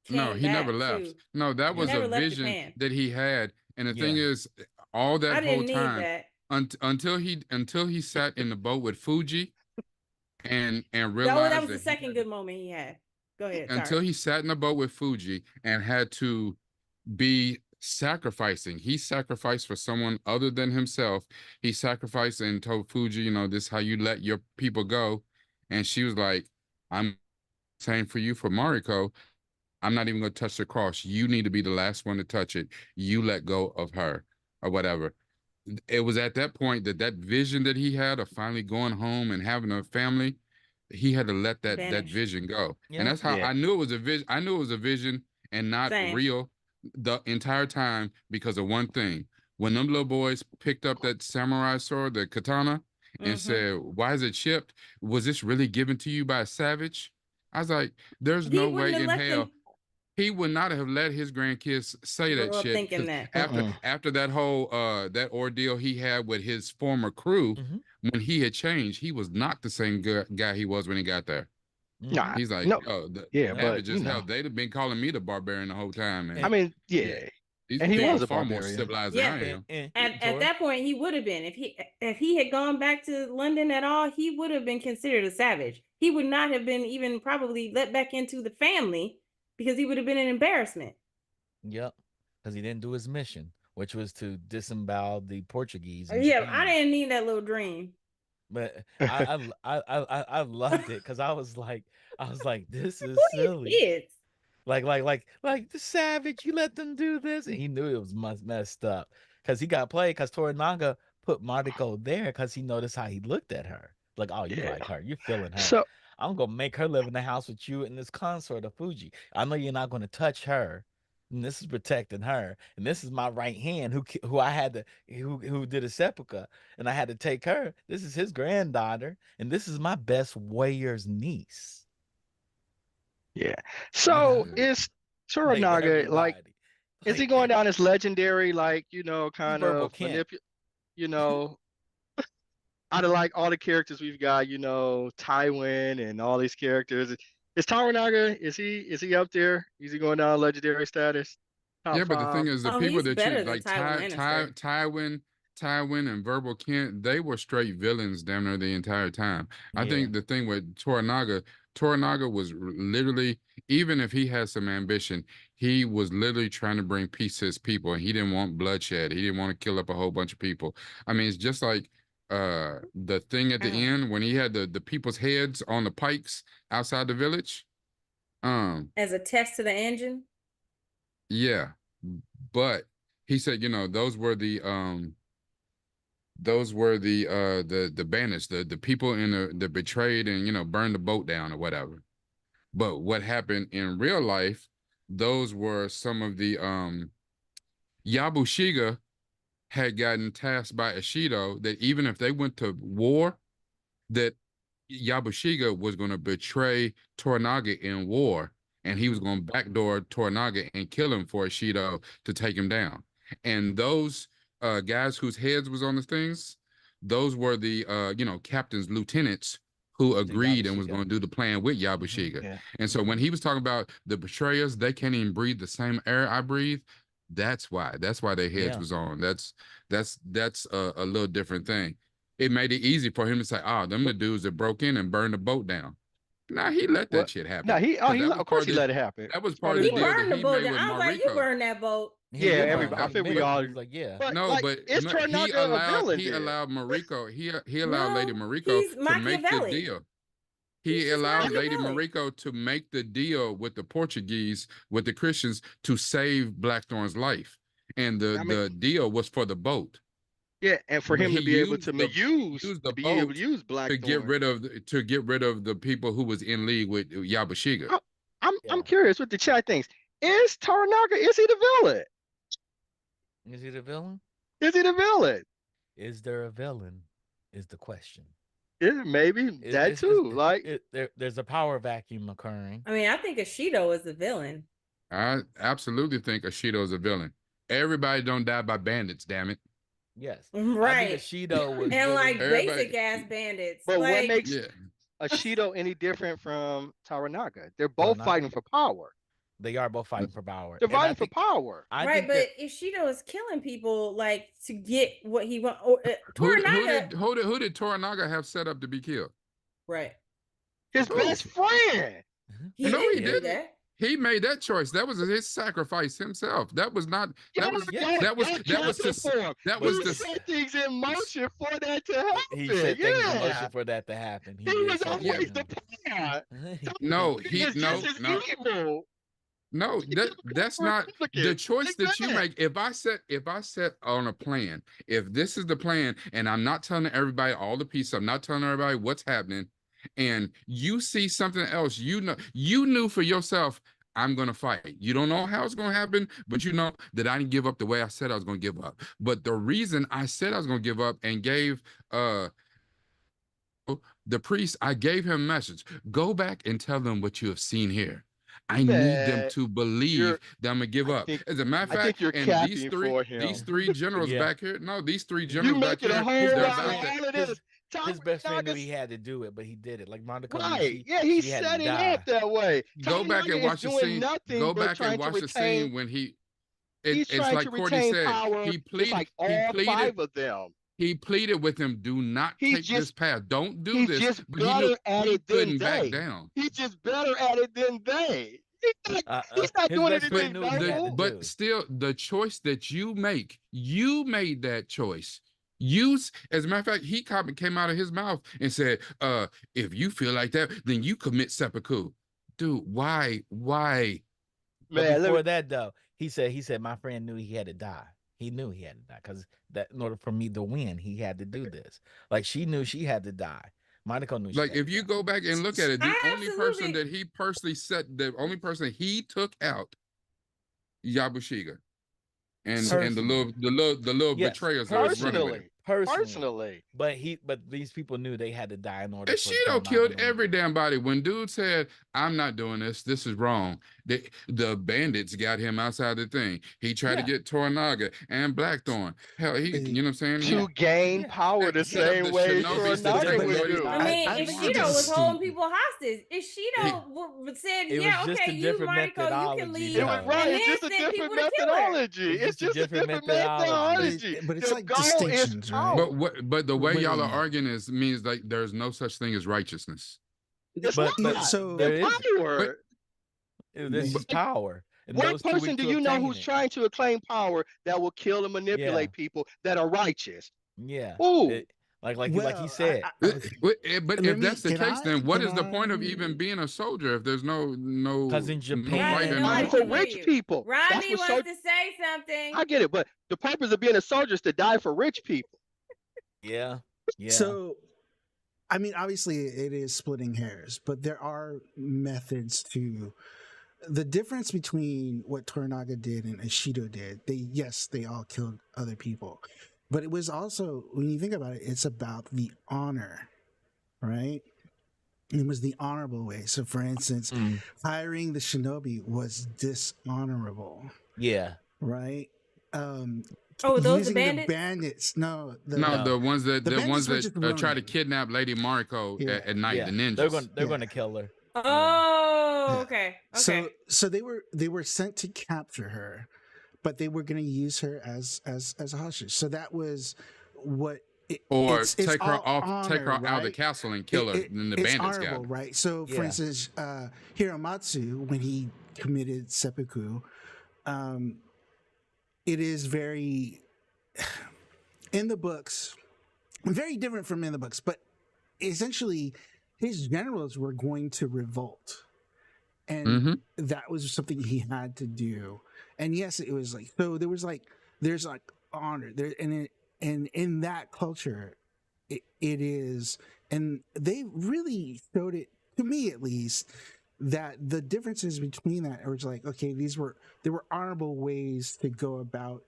no, came he never back left. to. No, that He was Yeah. a never left vision Japan. that he had. And the thing Yeah. is, all that I whole didn't need time, that. until he sat in the boat with Fuji and That realized was the that he second had to, good moment he had. Go ahead. until Sorry. he sat in the boat with Fuji and had to be sacrificing. He sacrificed for someone other than himself. He sacrificed and told Fuji, this is how you let your people go. And she was like, I'm saying for you for Mariko, I'm not even going to touch the cross. You need to be the last one to touch it. You let go of her or whatever. It was at that point that vision that he had of finally going home and having a family, he had to let that Vanish. vision go. And Yeah. that's how yeah. I knew it was a vision. I knew it was a vision and not Same. real the entire time because of one thing. When them little boys picked up that samurai sword, the katana, and Mm-hmm. said, "Why is it chipped? Was this really given to you by a savage?" I was like, "There's He no wouldn't way have in let them. hell he would not have let his grandkids say that Grew up shit thinking because that. after that whole that ordeal he had with his former crew, Mhm. when he had changed, he was not the same guy he was when he got there. Mhm. Nah, He's like, no, yo, the yeah, but savages, hell, they'd have been calling me the barbarian the whole time, I and And mean, yeah, yeah, these and he people Yeah. was are a far more barbarian. civilized than Yeah. I am. At Tori, that point, he would have been if he had gone back to London at all, he would have been considered a savage. He would not have been even probably let back into the family because he would have been an embarrassment. yep, because he didn't do his mission, which was to disembowel the Portuguese in Yeah, I Japan. didn't need that little dream. But I loved it because I was like, this Who is do you silly. kids? Like the savage, you let them do this, and he knew it was messed up because he got played because Toranaga put Mariko there because he noticed how he looked at her. Like, oh, you Yeah. like her, you're feeling her. So I'm gonna make her live in the house with you and this consort of Fuji. I know you're not gonna touch her. And this is protecting her, and this is my right hand who I had to who did a sepulcher, and I had to take her. This is his granddaughter, and this is my best warrior's niece. yeah. You So know, is like Toranaga like? everybody. Is he Like going down as legendary, like he's kind verbal of Kent. you know, out of like all the characters we've got, Tywin and all these characters. Is Toranaga? Is he up there? Is he going down legendary status? Top Yeah, but the five? thing is, the Oh, people he's that you better than like, Tywin Lannister. Tywin, and Verbal Kent, they were straight villains damn near the entire time. I Yeah. think the thing with Toranaga was literally, even if he had some ambition, he was literally trying to bring peace to his people, and he didn't want bloodshed. He didn't want to kill up a whole bunch of people. I mean, it's just like the thing at the Oh. end when he had the people's heads on the pikes outside the village. As a test to the engine. Yeah, but he said, those were the bandits, the people in the betrayed and burned the boat down or whatever. But what happened in real life, those were some of the Yabushiga had gotten tasked by Ishido that even if they went to war, that Yabushiga was going to betray Toranaga in war, and he was going to backdoor Toranaga and kill him for Ishido to take him down. And those guys whose heads was on the things, those were the captains, lieutenants who The agreed and was Yabashika. going to do the plan with Yabushiga. Yeah. And so when he was talking about the betrayers, they can't even breathe the same air I breathe. That's why. That's why their heads Yeah. was on. That's a little different thing. It made it easy for him to say, them the dudes that broke in and burned the boat down. Nah, he let What? that shit No, happen. he. Oh, Because he. Of course, he let it happen. that was It's part part of of the the He deal. deal that burned the he boat made down. with I was like, you Mariko. burned that boat. He Yeah, did No, burn everybody. it. I He think made we it. all. He was like, yeah. But no, like, but is no, Toranaga a villain he then? allowed Mariko, he allowed Lady No, Mariko he's to make the Machiavelli. deal. He's He just allowed Lady Machiavelli. Mariko to make the deal with the Portuguese, with the Christians, to save Blackthorn's life. And I mean, the deal was for the boat. yeah, and for him He to be able to used to the be able to boat use to get Blackthorn. rid of the people who was in league with Yabashiga. I, I'm Yeah. curious what the chat thinks. Is Toranaga? Is he the villain? Is he the villain? Is he the villain? Is there a villain? Is the question. Yeah, maybe that too. Like, There's a power vacuum occurring. I mean, I think Ashido is the villain. I absolutely think Ashido is a villain. Everybody don't die by bandits, damn it. Yes. Right. I think Ashido was And like really Everybody, basic ass bandits. but what Like, makes yeah. Ashido any different from Toranaga? They're both Toranaga. fighting for power. They are both fighting for power. They're And I fighting for think power. I right, think but that Ishido is killing people like to get what he wants. Or Toranaga, Who did Toranaga have set up to be killed? right? His Who? best friend. He No, he didn't do didn't. that. He made that choice. That was his sacrifice himself. That was not. That was. yeah. That was. That was to. That was He to. set things in motion for that to happen. he set things in Yeah, motion for that to happen. He he did was set always things the plan. in- No, He is just as evil. no. That's not the choice that you make. If I set on a plan, if this is the plan, and I'm not telling everybody all the pieces, I'm not telling everybody what's happening, and you see something else, you knew for yourself. I'm gonna fight. You don't know how it's gonna happen, but you know that I didn't give up the way I said I was gonna give up. But the reason I said I was gonna give up and gave the priest, I gave him a message. Go back and tell them what you have seen here. I need them Man, to believe you're. that I'm gonna give I up. think. As a matter of I fact, think you're and capping for these him. three generals Yeah. back here, no, these three You generals back making a here, His whole they're best lot of about friend, that. all of this. his best friend knew Toranaga, he had to do it, but he did it. Like Monica knew right? Yeah, he she had to set it up die. that way. Go back Toranaga and is watch the doing scene. nothing Go but back and trying to watch the retain. scene when He's it's trying like to Courtney retain said. power. It's like He all pleaded, 5 of them. he pleaded with him, do not He's take this just path. Don't do he's this. just But he knew better at he it than couldn't back they. down. He's just better at it than they. He's not His doing best friend anything knew what he had to valuable. But do. still, the choice that you make, you made that choice. As a matter of fact, he came out of his mouth and said, if you feel like that, then you commit seppuku. Dude, why? But Man, let me before that, though, he said my friend knew he had to die. He knew he had to die because that in order for me to win, he had to do this. Like she knew she had to die. Monica knew she Like had if to you die. go back and look at it, the I only person absolutely that he personally the only person he took out, Yabushiga, and Personally, the little yes, betrayers that was running with him. personally. personally. But these people knew they had to die in order And for Shido Toranaga killed to every win. damn body. When dude said, I'm not doing this, this is wrong. The bandits got him outside the thing. He tried to Yeah, get Toranaga and Blackthorn. Hell, Hey, you know what I'm saying? yeah, To gain yeah. power the Set up the same way shinobis to Toranaga take but would away do. I all mean, I if think it's Toranaga. Shido was holding distinct. people hostage, if He, Shido said, It was "Yeah, just a okay, you different Mariko, you can methodology, leave," It was though. right. and It's then just a send different people to kill her. methodology. It's It's just a just a different different methodology. methodology. But it's The like goal is distinctions, right? power. but the way Wait, y'all wait, are wait. arguing means like there's no such thing as righteousness. It's But not. So there It's is But power. there's but just power, and What those two person weak do to you know obtain who's it. trying to acclaim power that will kill and Yeah, manipulate people that are righteous? yeah. Who? It, like he well, said. okay. but Let if me. that's the case, then what Can is the point of I? even being a soldier if there's no Because no in no Rodney, fighting? nobody Die No. for can hear rich you. people. That's Rodney what wants soldiers. to say something. I get it, but the purpose of being a soldier is to die for rich people. Yeah, yeah, So, I mean, obviously, it is splitting hairs, but there are methods to the difference between what Toranaga did and Ishido did. They all killed other people, but it was also, when you think about it, it's about the honor, right? It was the honorable way. So, for instance, mm, hiring the shinobi was dishonorable, yeah. right? Um, Oh, were those the using the bandits? bandits, no, No, the No, the bandits were just try to roaming. kidnap Lady Mariko Yeah, at night, yeah. the They're ninjas. they're yeah. gonna kill her. Yeah, Oh, Yeah. okay, So okay. they were sent to capture her, but they were going to use her as a hostage. So that was what Or it's take her all off, take honor, her out of the right? castle and kill her. Then the It's bandits got honorable, her. right? So, for yeah, instance, Hiramatsu, when he committed seppuku, um, it is very in the books, very different from in the books, but essentially, his generals were going to revolt, and Mm-hmm. that was something he had to do. And yes, it was like, so there's like honor there, and in that culture, it is, and they really showed it, to me at least, that the differences between that was like, okay, there were honorable ways to go about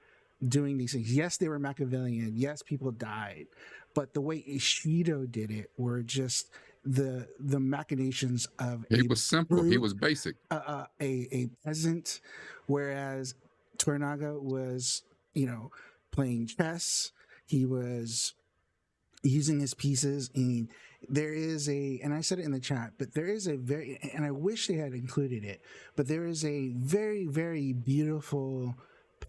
doing these things. Yes, they were Machiavellian. Yes, people died, but the way Ishido did it were just the machinations of He a was simple. He brute, was basic. a peasant, whereas Toranaga was, playing chess. He was using his pieces. And there is and I said it in the chat, but there is and I wish they had included it, but there is a very, very beautiful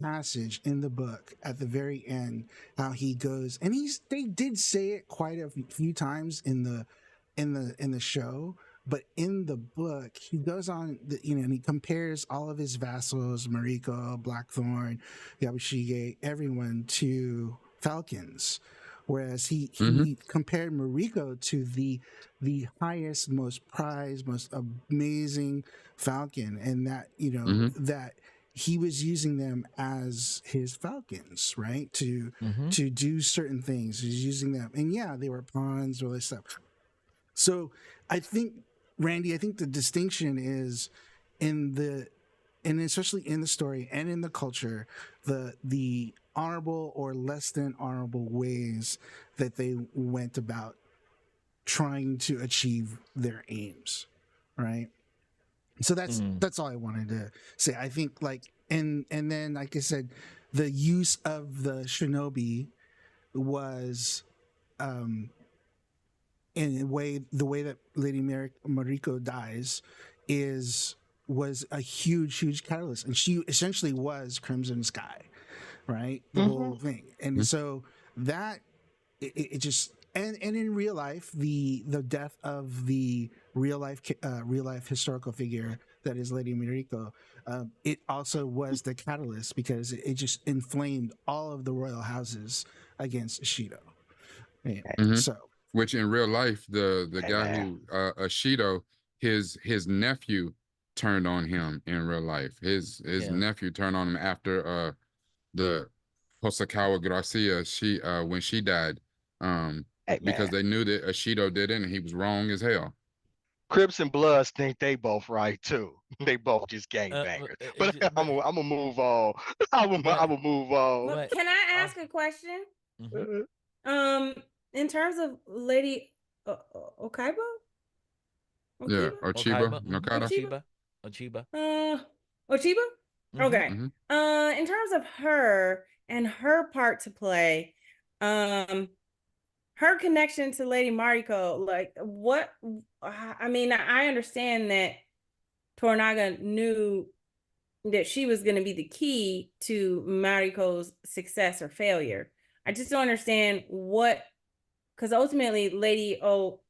passage in the book at the very end, how he goes, and they did say it quite a few times in the show, but in the book he goes on and he compares all of his vassals, Mariko, Blackthorn, Yabushige, everyone, to falcons, whereas he Mm-hmm. compared Mariko to the highest, most prized, most amazing falcon, and that Mm-hmm. that he was using them as his falcons, right? mm-hmm. To do certain things. He's using them, and yeah, they were pawns, all this stuff. So I think, Randy, the distinction is and especially in the story and in the culture, the honorable or less than honorable ways that they went about trying to achieve their aims, right? So that's all I wanted to say. I think like and then like I said, the use of the shinobi was in a way, the way that Lady Mariko dies was a huge catalyst, and she essentially was Crimson Sky, right? The whole thing, and so that it just and in real life, the death of the real life historical figure that is Lady Mariko, it also was the catalyst because it just inflamed all of the royal houses against Ishido. Yeah. So which in real life, the guy who Ishido, his nephew turned on him in real life. His nephew turned on him after the Hosokawa Gracia, she when she died, because they knew that Ishido did it and he was wrong as hell. Crips and Bloods think they both right too. They both just gangbangers. But I'm gonna move on. I'm gonna move on. Can I ask a question? In terms of Lady Okaiba? Yeah, Ochiba, Nokata. Ochiba. Ochiba? Okay. In terms of her and her part to play, her connection to Lady Mariko, like what? I mean, I understand that Toranaga knew that she was going to be the key to Mariko's success or failure. I just don't understand what, because ultimately Lady Ochiba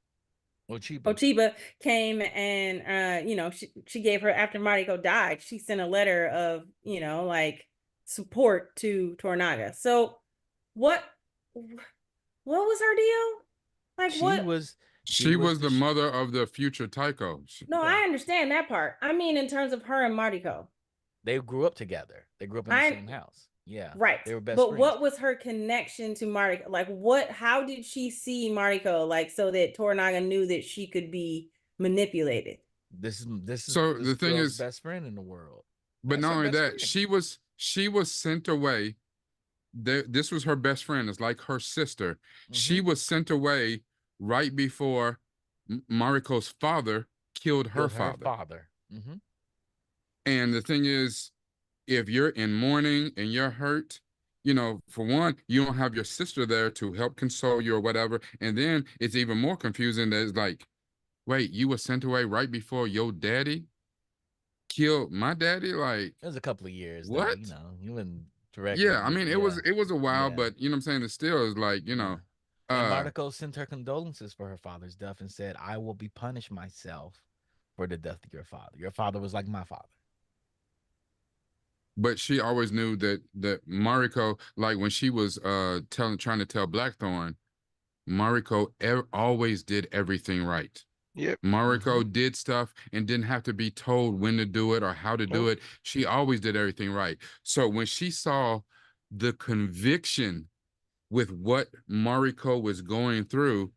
came and she gave her, after Mariko died, she sent a letter of like support to Toranaga. So what was her deal? Like she was the mother of the future Taiko. I understand that part. I mean, in terms of her and Mariko. They grew up together. They grew up in the same house. Yeah. Right. They were best friends. But what was her connection to Mariko? Like how did she see Mariko, like, so that Toranaga knew that she could be manipulated? This is so the thing is best friend in the world. But not only that, she was sent away. This was her best friend. It's like her sister. She was sent away right before Mariko's father killed her father. And the thing is, if you're in mourning and you're hurt, for one, you don't have your sister there to help console you or whatever. And then it's even more confusing that it's like, wait, you were sent away right before your daddy killed my daddy? Like, it was a couple of years. What? You wouldn't direct. Yeah, I mean, it was a while, but you know what I'm saying? It still is like, And Mariko sent her condolences for her father's death and said, I will be punished myself for the death of your father. Your father was like my father. But she always knew that Mariko, like when she was trying to tell Blackthorn, Mariko always did everything right. Yep. Mariko did stuff and didn't have to be told when to do it or how to do it. She always did everything right. So when she saw the conviction with what Mariko was going through,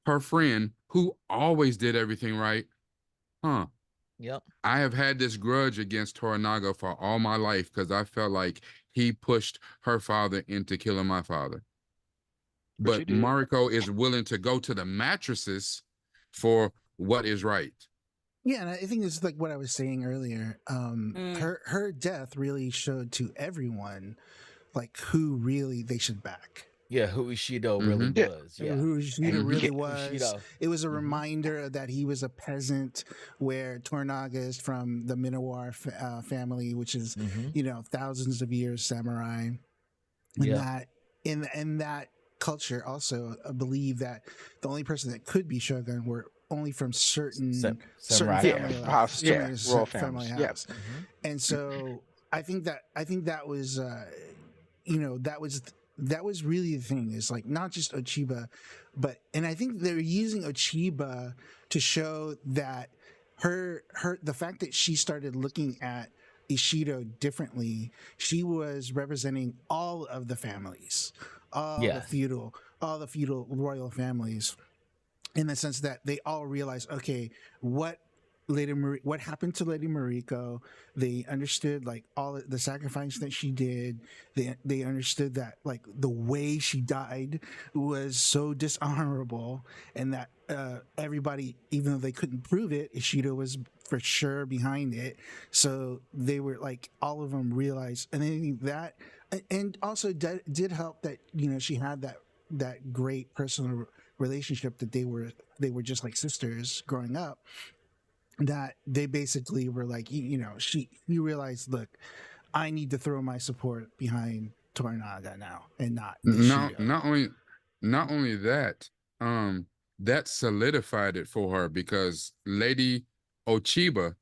her friend who always did everything right, Yep. I have had this grudge against Toranaga for all my life because I felt like he pushed her father into killing my father. But Mariko is willing to go to the mattresses for what is right. Yeah, and I think it's like what I was saying earlier. Her death really showed to everyone like who really they should back. Yeah, who Ishido really was. Yeah, who Ishido really was. Ishido. It was a reminder that he was a peasant, where Toranaga is from the Minowa family, which is thousands of years samurai, and that in that culture also believe that the only person that could be shogun were only from certain family house. Royal family house. And so I think that was that was really the thing, is like not just Ochiba, and I think they're using Ochiba to show that the fact that she started looking at Ishido differently, she was representing all of the families, all the feudal royal families, in the sense that they all realize, okay, what what happened to Lady Mariko. They understood like all the sacrifice that she did. They understood that like the way she died was so dishonorable, and that everybody, even though they couldn't prove it, Ishida was for sure behind it. So they were like, all of them realized, and I think that, and also did help that she had that great personal relationship, that they were just like sisters growing up, that they basically were like, you realize, look, I need to throw my support behind Tornaga now and not No, Ishido. not only that, that solidified it for her because Lady Ochiba,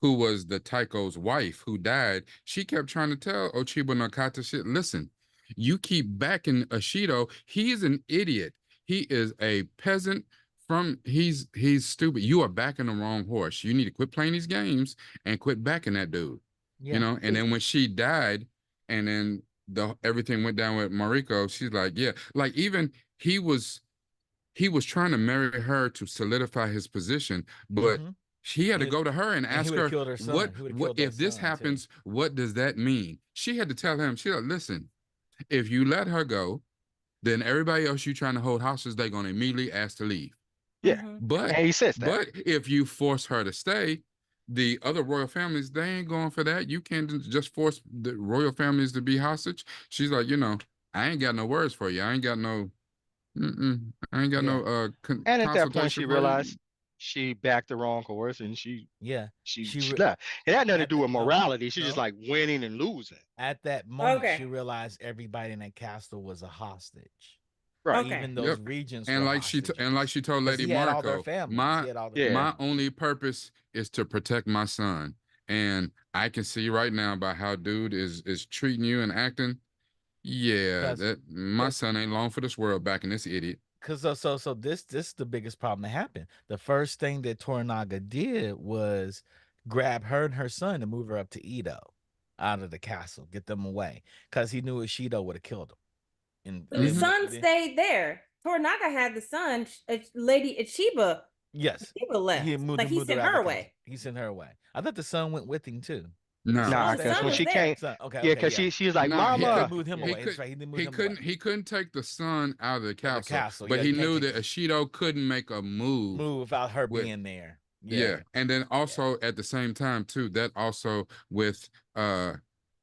who was the Taiko's wife who died, she kept trying to tell Ochiba Nakata shit. Listen, you keep backing Ashido. He's an idiot. He is a peasant he's stupid. You are backing the wrong horse. You need to quit playing these games and quit backing that dude. Yeah. And then when she died, and then everything went down with Mariko, she's like, yeah, like even he was trying to marry her to solidify his position, but Mm-hmm. he had to go to her and And he ask would have her, killed her what son. He would have what killed that if this son too. happens, what does that mean? She had to tell him, she like, listen, if you let her go, then everybody else you trying to hold hostage, they're gonna immediately ask to leave. Yeah. But And he says that. but if you force her to stay, the other royal families, they ain't going for that. You can't just force the royal families to be hostage. She's like, I ain't got no words for you. I ain't got no I ain't got Yeah. no And at that point, consultation she for you. realized she backed the wrong horse, and Yeah. she She left. It had nothing to at do with no, morality. She's just no. like winning and losing. At that moment, Okay. she realized everybody in that castle was a hostage. Right. Okay. Even those Yep. regions And were like she told because Lady he had all their Marco, families. my He had all their Yeah. my families. only purpose is to protect my son. And I can see right now by how dude is treating you and acting. Yeah, Because that my son ain't long for this world backing this idiot. so this is the biggest problem that happened. The first thing that Toranaga did was grab her and her son and move her up to Edo, out of the castle, get them away, because he knew Ishido would have killed him. And The Mhm. son stayed there. Toranaga had the son, Lady Ichiba. yes, Ichiba left. he moved, Like he moved her sent out her the castle. away. He sent her away. I thought the son went with him too. No, son Nah, the stayed because son when was she there. came, Son, okay, yeah, okay, because yeah. she's like, no, he Mama. could moved him he away. That's could right. He did move he him away. couldn't take the son out of the castle, but Yeah, he you can't knew take that Ashido couldn't make a move move without her with. being there. Yeah, Yeah. and then also at the same time too, that also with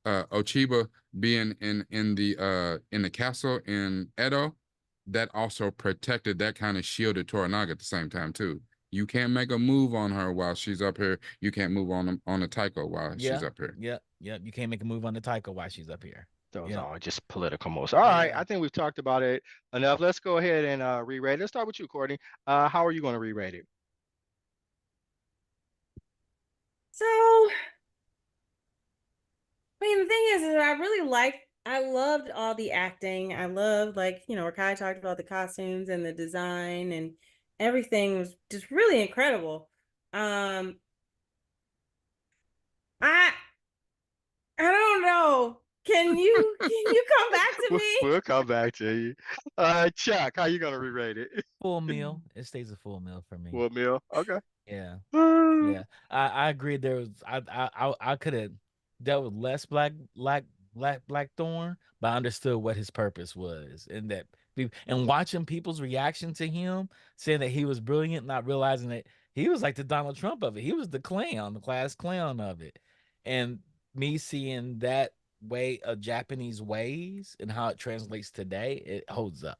Ochiba being in the castle in Edo, that also protected, that kind of shielded Toranaga at the same time too. You can't make a move on her while she's up here. You can't move on the Taiko while she's Yeah. up here. Yeah. Yeah. You can't make a move on the Taiko while she's up here. Those Yeah. are just political moves. All right, Yeah. I think we've talked about it enough. Let's go ahead and re-rate it. Let's start with you, Courtney. How are you going to re-rate it? So, I mean, the thing is I loved all the acting. I loved, like, Rakai talked about the costumes and the design, and everything was just really incredible. I I don't know. Can you come back to We'll, me? we'll come back to you. Chuck, how you going to re-rate it? Full meal. It stays a full meal for me. Full meal. Okay. Yeah. Uh, Yeah. I agree. There was I could have dealt with less Blackthorn, but I understood what his purpose was, and that and watching people's reaction to him, saying that he was brilliant, not realizing that he was like the Donald Trump of it. He was the clown, the class clown of it. And me seeing that way of Japanese ways and how it translates today, it holds up.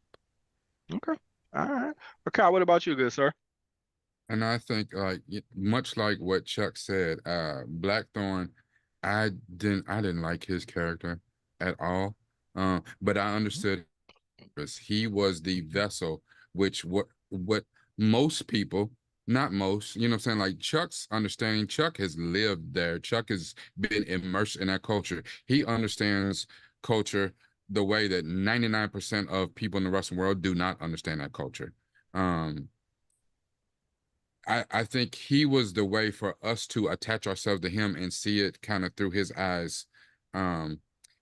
Okay. All right. Rakai, what about you, good sir? And I think like much like what Chuck said, Blackthorn, I didn't like his character at all. But I understood he was the vessel, which what most people, not most, you know what I'm saying? Like Chuck's understanding, Chuck has lived there. Chuck has been immersed in that culture. He understands culture the way that 99% of people in the Western world do not understand that culture. Um, I think he was the way for us to attach ourselves to him and see it kind of through his eyes. And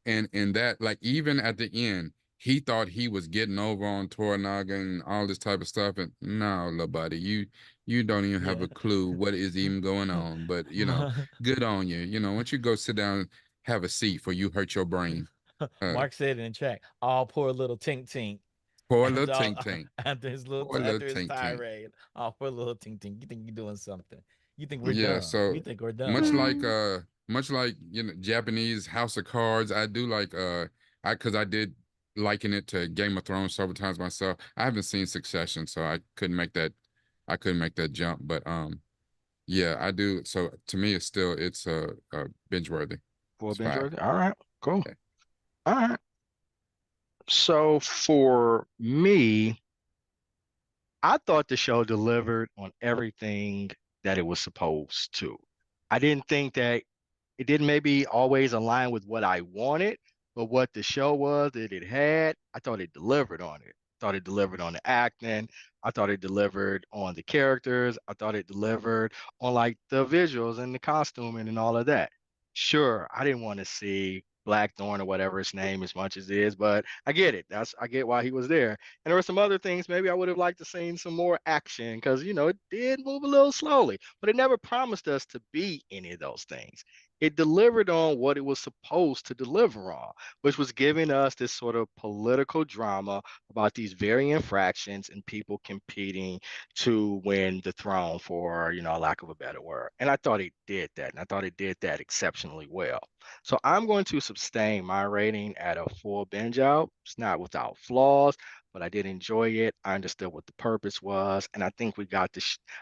in that, like even at the end, he thought he was getting over on Toranaga and all this type of stuff. And no, little buddy, you don't even have a clue what is even going on. But good on you. Why don't you go sit down and have a seat before you hurt your brain. Mark said it in chat. Oh, poor little Tink Tink. Poor little After all, Tink Tink. Poor little after his Tink Tink. tirade. Oh, poor little Tink Tink. You think you're doing something? You think we're Yeah, dumb? so You think we're dumb? much like Japanese House of Cards, I do like because I did liken it to Game of Thrones several times myself. I haven't seen Succession, so I couldn't make that jump. But yeah, I do. So to me, it's binge worthy. For It's binge five. worthy. All right, cool. Okay. All right. So for me, I thought the show delivered on everything that it was supposed to. I didn't think that it didn't maybe always align with what I wanted, but what the show was that it had, I thought it delivered on it. I thought it delivered on the acting. I thought it delivered on the characters. I thought it delivered on like the visuals and the costuming and all of that. Sure, I didn't want to see Blackthorn or whatever his name as much as it is, but I get it. I get why he was there. And there were some other things maybe I would have liked to seen some more action because it did move a little slowly, but it never promised us to be any of those things. It delivered on what it was supposed to deliver on, which was giving us this sort of political drama about these varying fractions and people competing to win the throne, for lack of a better word. And I thought it did that, and I thought it did that exceptionally well. So I'm going to sustain my rating at a full binge out. It's not without flaws, but I did enjoy it. I understood what the purpose was, and I think we got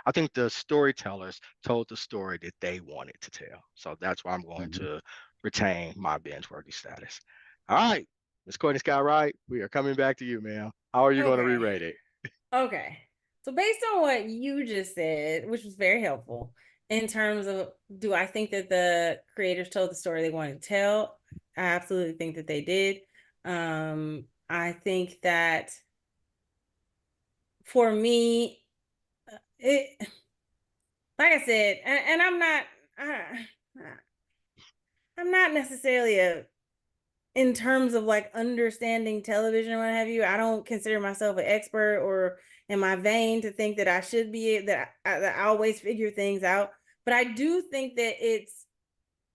I think the storytellers told the story that they wanted to tell. So that's why I'm going Mhm. to retain my binge-worthy status. All right, Miss Courtney Scott Wright, we are coming back to you, ma'am. How are you going to Okay. re-rate it? Okay. So based on what you just said, which was very helpful in terms of, do I think that the creators told the story they wanted to tell? I absolutely think that they did. I think that for me, it, like I said, and I'm not necessarily in terms of like understanding television or what have you. I don't consider myself an expert or in my vein to think that I should be, that I always figure things out. But I do think that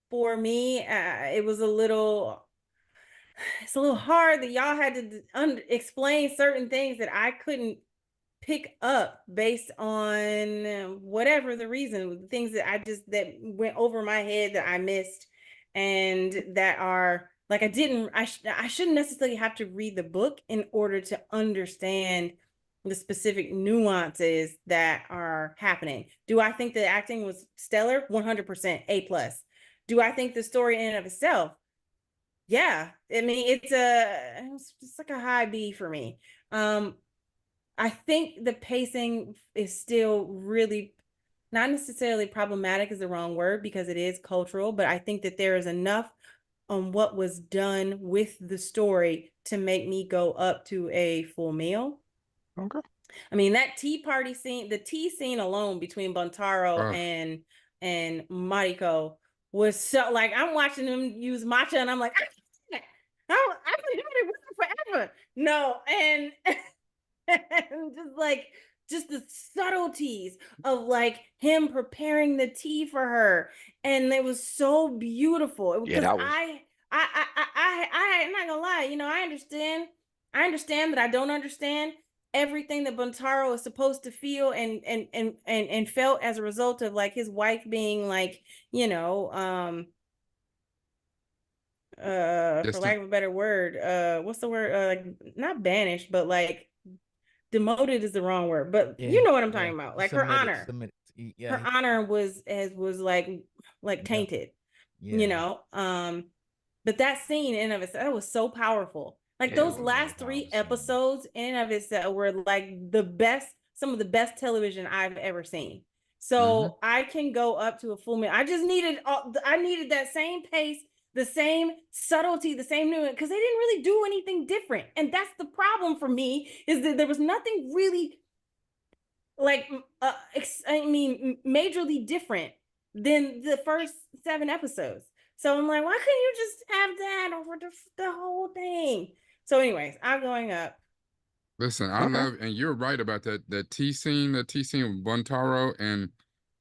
for me, it's a little hard that y'all had to explain certain things that I couldn't pick up based on whatever the reason, things that went over my head that I missed, and that are like I shouldn't necessarily have to read the book in order to understand the specific nuances that are happening. Do I think the acting was stellar? 100% A plus. Do I think the story in and of itself? Yeah, I mean it's like a high B for me. I think the pacing is still really not necessarily problematic is the wrong word because it is cultural, but I think that there is enough on what was done with the story to make me go up to a full meal. Okay. I mean, that tea party scene, the tea scene alone between Bontaro Ugh. and Mariko was so like I'm watching them use matcha and I'm like, I've been doing it with them forever. No, and and just the subtleties of like him preparing the tea for her, and it was so beautiful Yeah, because that was. I'm not gonna lie, I understand that I don't understand everything that Buntaro is supposed to feel and felt as a result of like his wife being like, for Distant. lack of a better word, what's the word, like not banished, but like demoted is the wrong word, but you Yeah, know what I'm yeah. talking about. Like Submitted, her yeah, honor was like yeah, tainted, you yeah. know. But that scene in and of itself was so powerful. Like Yeah, it those was. last three episodes in and of itself were like some of the best television I've ever seen. Mm-hmm. So I can go up to a full minute. I needed that same pace, the same subtlety, the same nuance, because they didn't really do anything different. And that's the problem for me, is that there was nothing really like majorly different than the first 7 episodes. So I'm like, why couldn't you just have that over the whole thing? So, anyways, I'm going up. Listen, I Okay. love, and you're right about that. The T scene with Buntaro, and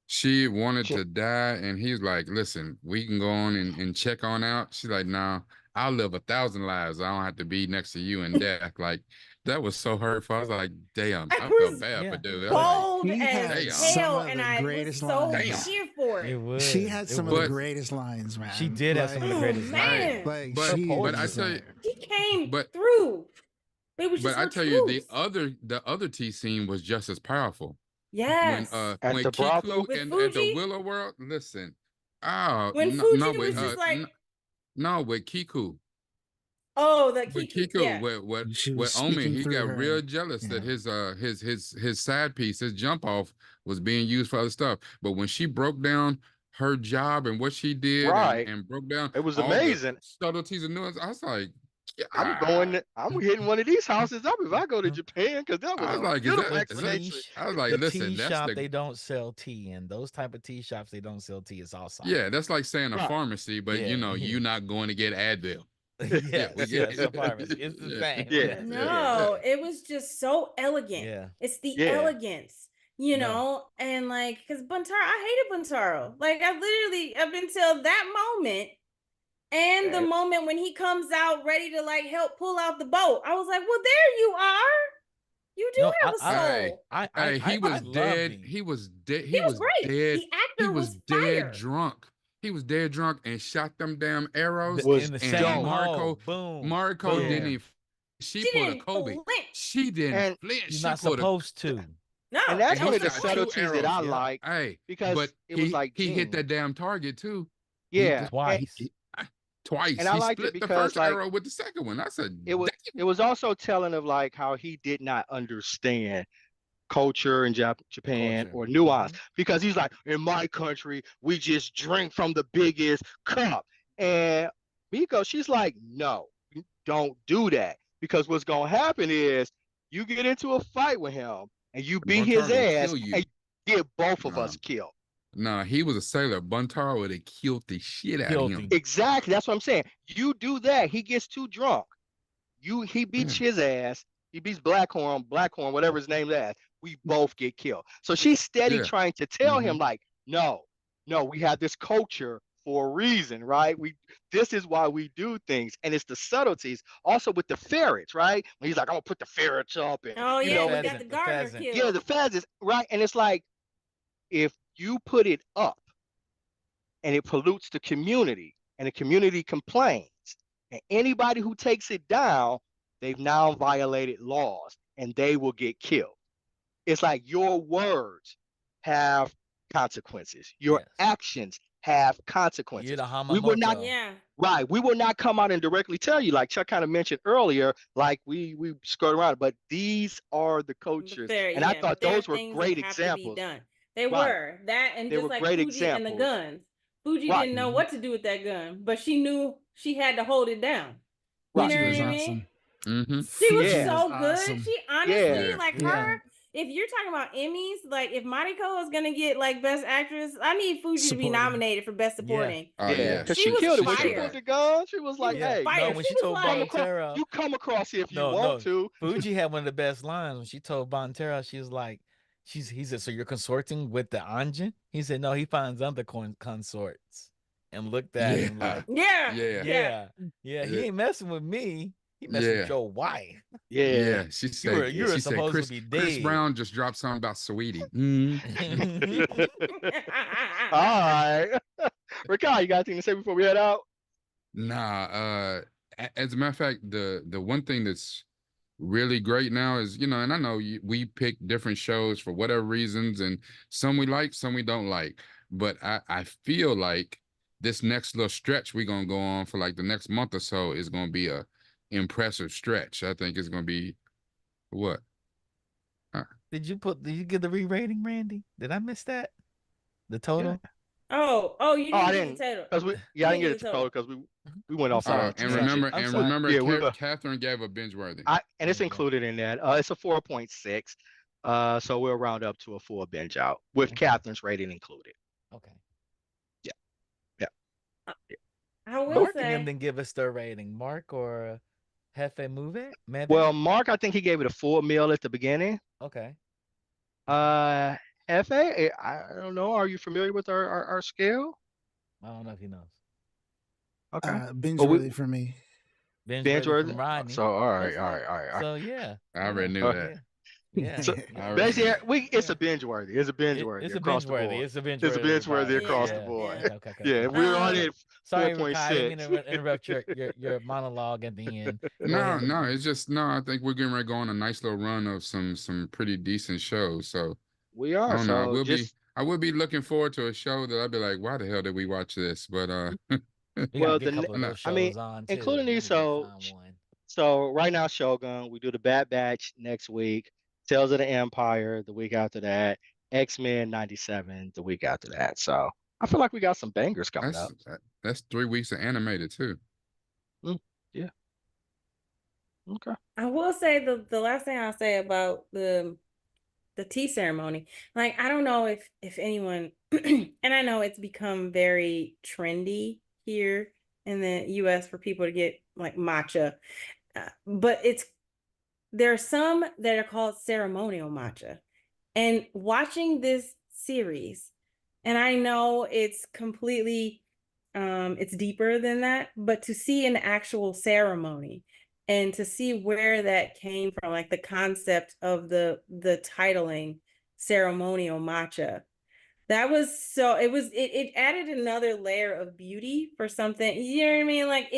she wanted She- to die, and he's like, "Listen, we can go on and check on out." She's like, "Nah, I'll live 1,000 lives. I don't have to be next to you in death." Like that was so hurtful. I was like, "Damn, I I felt was bad for Yeah. dude." I was like, bold He as had "Damn, some hell, of and the I was greatest so lines. here for It it. was. She had some of But- the greatest lines, man. She did have some of the Oh, greatest man. lines. Like but she but poetry I is, tell you, She came but through. It was but just I her tell you, truth. the other T scene was just as powerful. Yes. At When the brothel. Kiku With and at the Fuji, Willow World, listen, oh when no, Fuji no, was just like, no, with Kiku. oh, the With Kiku. Kiku, Yeah. she was with Omi, speaking he through got real her. jealous that Yeah. his side piece, his jump off, was being used for other stuff. But when she broke down her job and what she did, Right. and broke down It was all the amazing. subtleties and nuance, I was like, I'm God. hitting one of these houses up if I go to Japan, because that was I was a like, beautiful is that? explanation. I was like, The listen, tea that's shop, the they don't sell tea, and those type of tea shops, they don't sell tea. It's all salt. yeah, that's like saying a Right. pharmacy, but Yeah, yeah. you're not going to get Advil. Yeah, we Yes, get yes, a pharmacy. It's the yeah, same. Yeah. No, it was just so elegant. Yeah. It's the Yeah. elegance, you Yeah. know, and like, because Buntaro, I hated Buntaro. Like, I literally, up until that moment, and the Yeah. moment when he comes out ready to like help pull out the boat, I was like, well, there you are. You do No, have a Hey, soul. he I was loved dead. him. He was dead. He was great. The He actor was was dead fire. drunk. He was dead drunk and shot them damn arrows. Was In the And same dope. hole. Marco, Boom. Didn't boom. even. She She pulled a didn't Kobe. flinch. She didn't And flinch. You're She not pulled a. supposed to. No, and that's And that he one was of the the shot point. two subtleties that arrows. I Yep. like, Hey, because but it was like, he hit dang. that damn target too. Yeah. Twice. Twice. And I He liked it split the because first like arrow with the second one. I said, it was also telling of like how he did not understand culture in Japan Culture. or nuance, Mhm. because he's like, in my country we just drink from the biggest cup, and Miko, she's like, no, you don't do that, because what's gonna happen is you get into a fight with him and you beat his Buntaro gonna ass kill you. and you get both of No. us killed. No, he was a sailor. Buntaro would have killed the shit out of Killed him. him. Exactly, that's what I'm saying. You do that, he gets too drunk. He beats Yeah. his ass. He beats Blackhorn, whatever his name's ass. We both get killed. So she's steady Yeah. trying to tell Mhm. him like, no, we have this culture for a reason, right? This is why we do things, and it's the subtleties. Also with the ferrets, right? When he's like, I'm gonna put the ferrets up, and Oh you yeah, know, and he and got the The gardener pheasant. yeah, killed. the pheasants, right? And it's like, if you put it up and it pollutes the community, and the community complains, and anybody who takes it down, they've now violated laws and they will get killed. It's like your words have consequences, your Yes. actions have You're consequences. the We will not, Hamamoto. Yeah. right, we will not come out and directly tell you, like Chuck kind of mentioned earlier, like we skirt around it, but these are the cultures, and I Yeah, thought but there are those were things that great have to be examples. done. They Right, were that, and they just were like great Fuji and the examples. guns. Fuji Right, didn't know Mhm. what to do with that gun, but she knew she had to hold it down. You right, know Fuji what was I mean? awesome. Mhm. She was Fuji yeah, was so good. awesome. She honestly, Yeah. like Yeah. her. If you're talking about Emmys, like if Mariko is gonna get like Best Actress, I need Fuji to be Supporting. nominated for Best Yeah. Supporting. Oh yeah, yeah. because She she was killed it when she fire. pulled bad. the gun. She was She like, was Yeah. hey, fire. No, when She she was told come like, across, Bonterra, you come across here if you no, want no, to. Fuji had one of the best lines when she told Bonterra, she was like, he said, so you're consorting with the Anjin? He said, no, he finds other consorts, and looked at him Yeah. like, yeah, Yeah. yeah. he Yeah. ain't messing with me. He messing with Yeah. your wife. Yeah. Yeah. She You said. were you were She said. supposed to be Chris dead. Brown just dropped something about Sweetie. Mhm. All right. Ricardo, you got anything to say before we head out? Nah. As a matter of fact, the one thing that's really great now is, and I know we pick different shows for whatever reasons, and some we like, some we don't like. But I feel like this next little stretch we're gonna go on for like the next month or so is gonna be a impressive stretch. I think it's gonna be what? Did you get the re-rating, Randy? Did I miss that? The Yeah. total? Oh, you Oh, I didn't get didn't, the title. because I You didn't didn't get get it the to total. total because we went I'm off on sorry. a I'm And sorry. tangent. I'm sorry. remember, Yeah, we were. Catherine gave a BingeWorthy. And it's Okay. included in that. It's a 4.6. So we'll round up to a full binge out with Okay. Catherine's rating included. Okay. Yeah, yeah. I will Mark and them say, didn't give us their rating. Mark or Jefe Move? Well, Meve? Mark, I think he gave it a full meal at the beginning. Okay. Okay. Uh, Hefe, I don't know. Are you familiar with our scale? I don't know if he knows. Okay. Binge Well, we worthy for me. Binge binge worthy worthy. from Rodney. So all right, That's all right. right, all right, all right. So yeah, I already yeah, knew Uh, that. yeah, yeah, so I yeah, already basically, knew. it's yeah. a binge worthy. It's a binge It's worthy a across binge the worthy. board. It's a binge It's a worthy binge worthy about across Yeah, the yeah. board. yeah. Okay, okay, okay. Yeah, No, we're no, already no. at Sorry, Rakai. I didn't mean 4.6. to interrupt your monologue at the end. Go No, ahead. no, it's just no. I think we're getting ready to go on a nice little run of some pretty decent shows. So We I are. don't know. So just I will be looking forward to a show that I'll be like, why the hell did we watch this? But We gotta well, get a couple I of know. those I mean, shows on too. including We these. need to go find one. So right now, Shogun, we do the Bad Batch next week, Tales of the Empire the week after that, X-Men 97 the week after that. So I feel like we got some bangers coming That's up. that's 3 weeks of animated too. Mm, yeah. Okay. I will say the last thing I'll say about the tea ceremony, like I don't know if anyone, and I know it's become very trendy here in the US for people to get like matcha, but there are some that are called ceremonial matcha. And watching this series, and I know it's completely it's deeper than that, but to see an actual ceremony and to see where that came from, like the concept of the titling ceremonial matcha, that was so it added another layer of beauty for something. You know what I mean? Like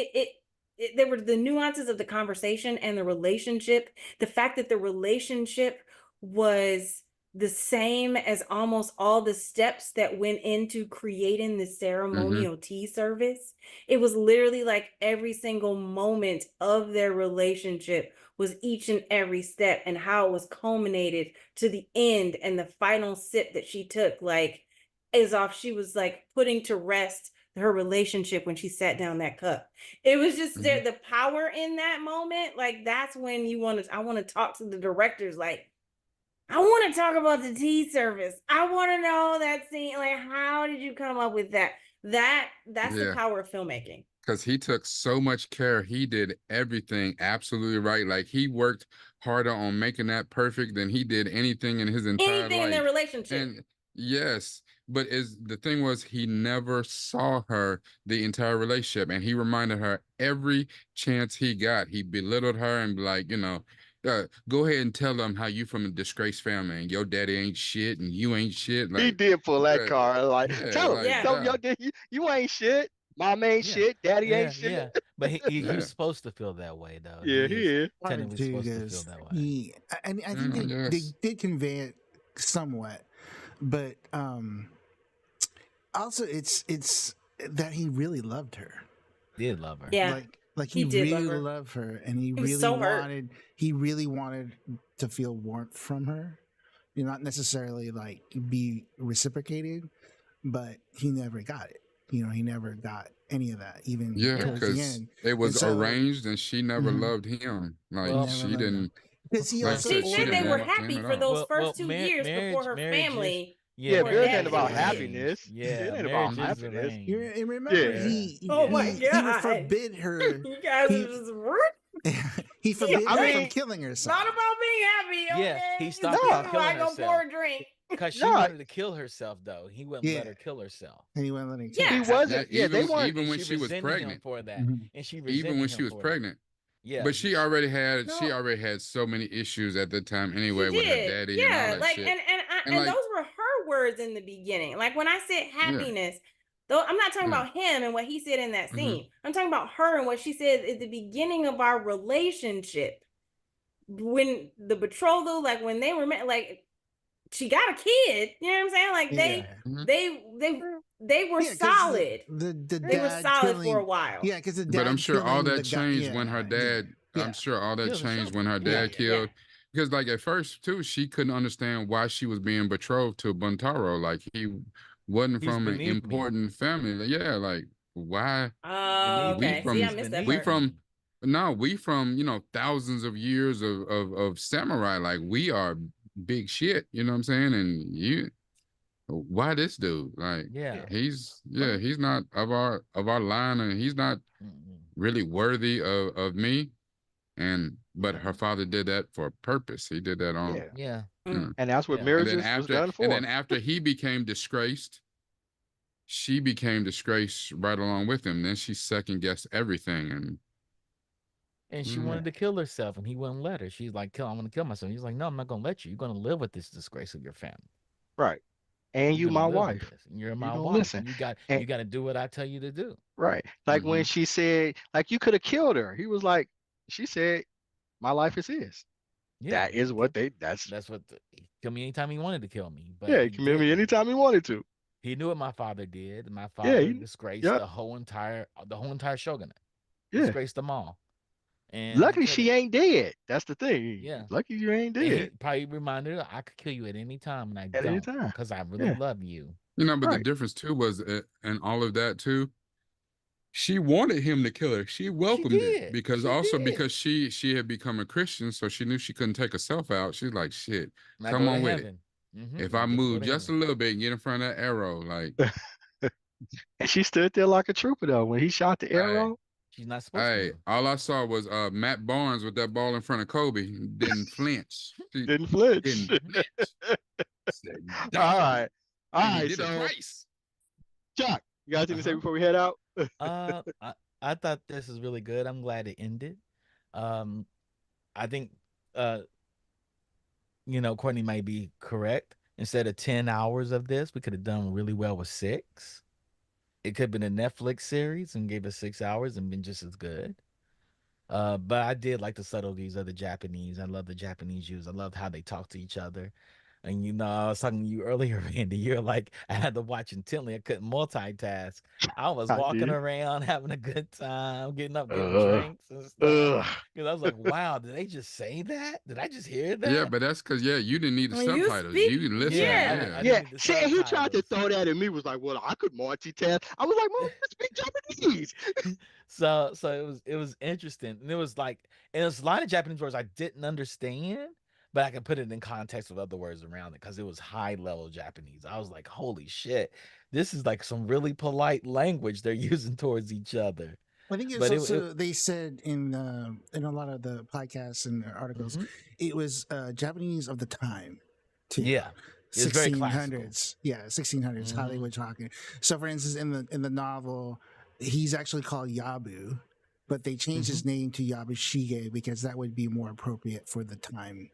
there were the nuances of the conversation and the relationship. The fact that the relationship was the same as almost all the steps that went into creating the Mm-hmm. ceremonial tea service. It was literally like every single moment of their relationship was each and every step and how it was culminated to the end and the final sip that she took, like as off she was like putting to rest her relationship when she sat down that cup. It was just Mm-hmm. there, the power in that moment. Like that's when I want to talk to the directors. Like, I want to talk about the tea service. I want to know that scene. Like, how did you come up with that? That's the Yeah. power of filmmaking. Because he took so much care. He did everything absolutely right. Like he worked harder on making that perfect than he did anything in his entire Anything in their life. relationship. And yes, but is the thing was he never saw her the entire relationship. And he reminded her every chance he got. He belittled her and be like, go ahead and tell them how you from a disgraced family and your daddy ain't shit and you ain't shit. He Like, did pull that uh, card. Like, yeah, tell him, like, Yeah. tell him, yo, you ain't shit. Mom ain't Yeah, shit. Daddy ain't yeah, shit. yeah. But he yeah, was supposed to feel that way though. Yeah, He he is is. Hard technically to supposed to feel because that way. I think and they yes. did convey it somewhat, but also it's that he really loved her. Did love her. Yeah. Like He he did love really her. loved her, and he He was really so hurt. wanted to feel warmth from her. Not necessarily like be reciprocated, but he never got it. He never got any of that, even Yeah, Yeah. towards the because end. it And was so, arranged and she never mhm, loved him. Like Well, never she loved him didn't, because he like I also She said, she said they didn't were ordered. want him happy at for all. those first 2 years before her marriage is family, Yeah, before but it daddy ain't is was about killed. arranged. happiness. Yeah, It ain't about marriage he, is happiness. arranged. and remember, Yeah. Yeah. Oh my he would God. forbid her. You guys He are just rude. he forbid I her mean, from killing herself. Not about being happy, Yeah, he okay? You stopped her tell from no, me why killing I go pour herself a drink. because she no, wanted to kill herself though. He wouldn't let Yeah, her kill herself. and he wouldn't let him kill he Yeah. herself. wasn't. Yeah, they weren't. Even And when she she was resented him pregnant, for that. Mhm. And she even resented when she him was for that. pregnant. Yeah. But she already had No, so many issues at the time she anyway with her did. daddy and all Yeah, that like shit. And and like, those were her words in the beginning. Like when I said yeah, happiness, though I'm not talking yeah, about him and what he said in that hmm scene. I'm talking about her and what she said at the beginning of our relationship. When the betrothal, like when they were met, like she got a kid. You know what I'm saying? Like Yeah, hmm they were yeah, because solid. the They were dad solid for a killing. while. Yeah, because the But I'm dad sure all killing the that guy. changed when her Yeah, yeah, dad. I'm yeah. sure all that Kills herself. changed when her Yeah, dad yeah. killed. Because like at first too, she couldn't understand why she was being betrothed to Buntaro. Like he wasn't He's from an beneath me. important family. Like, yeah, like why He's Oh, beneath we me. okay. See, I from He's missed that we beneath part. from me. no we from thousands of years of samurai. Like we are big shit. You know what I'm saying? And you why this dude? Like Yeah. he's not of our line and he's not Mm-mm. really worthy of me. but her father did that for a purpose. He did that on, Yeah. Yeah. you know. And that's what Yeah. marriages was done And for. then after he became disgraced, she became disgraced right along with him. Then she second guessed everything, and And she Yeah. wanted to kill herself, and he wouldn't let her. She's like, "Kill! I'm gonna kill myself." He's like, "No, I'm not gonna let you. You're gonna live with this disgrace of your family. Right. And You're you gonna my live with wife. this. And you're You my don't wife, listen. and And you got to do what I tell you to do." right. Like when mhm. she said, like you could have killed her. He was like, she said, my life is his. Yeah, That is what that's that's what he killed me anytime he wanted to kill me, but yeah, he he can marry me didn't. anytime he wanted to. He knew what my father did. My Yeah, father disgraced yep, the whole entire shogunate, yeah. disgraced them all, and he Luckily could have. she ain't dead. That's the thing. Yeah, Lucky you ain't and he dead probably reminded her, "I could kill you at any time, and I at any don't, time. because I really Yeah, love you." But the right. difference too was, and all of that too. She wanted him to kill her. She She welcomed it did. because She also did. because she had become a Christian, so she knew she couldn't take herself out. She's like, shit, And I come go to on with it. heaven. If And I I get to go move to just a heaven. little bit and get in front of that arrow, like, And she stood there like a trooper though. When he shot the hey, arrow, She's not supposed to hey, move. all I saw was Matt Barnes with that ball in front of Kobe. Didn't flinch. She didn't flinch. didn't flinch. Said, All dog. right. All And he right. did it So twice. Chuck, you got anything to say Uh-huh. before we head out? Uh, I, I thought this was really good. I'm glad it ended. Um, I think, uh, Courtney might be correct. Instead of 10 hours of this, we could have done really well with 6. It could have been a Netflix series and gave us 6 hours and been just as good. But I did like the subtleties of the Japanese. I love the Japanese Jews. I loved how they talk to each other. And I was talking to you earlier, Randy. You're like, I had to watch intently. I couldn't multitask. I was I walking did. around, having a good time, getting up, getting Uh, drinks and stuff. uh. Because I was like, wow, did they just say that? Did I just hear Yeah, that? but that's because you didn't need the When you subtitles. speak, You listened. Yeah, yeah. Yeah. I didn't Yeah, need the see, and he tried to subtitles. throw that at me. Was like, "Well, I could multitask." I was like, "Mom, you speak Japanese." So it was interesting. And it was like, and there's a lot of Japanese words I didn't understand, but I could put it in context with other words around it because it was high level Japanese. I was like, holy shit, this is like some really polite language they're using towards each other. I think it's But it also they said in a lot of the podcasts and articles, mhm. it was Japanese of the time too. Yeah, it was very classical. 1600s, yeah, 1600s, how they Hmm. were talking. So, for instance, in the novel, he's actually called Yabu, but they changed Hmm. his name to Yabushige because that would be more appropriate for the time.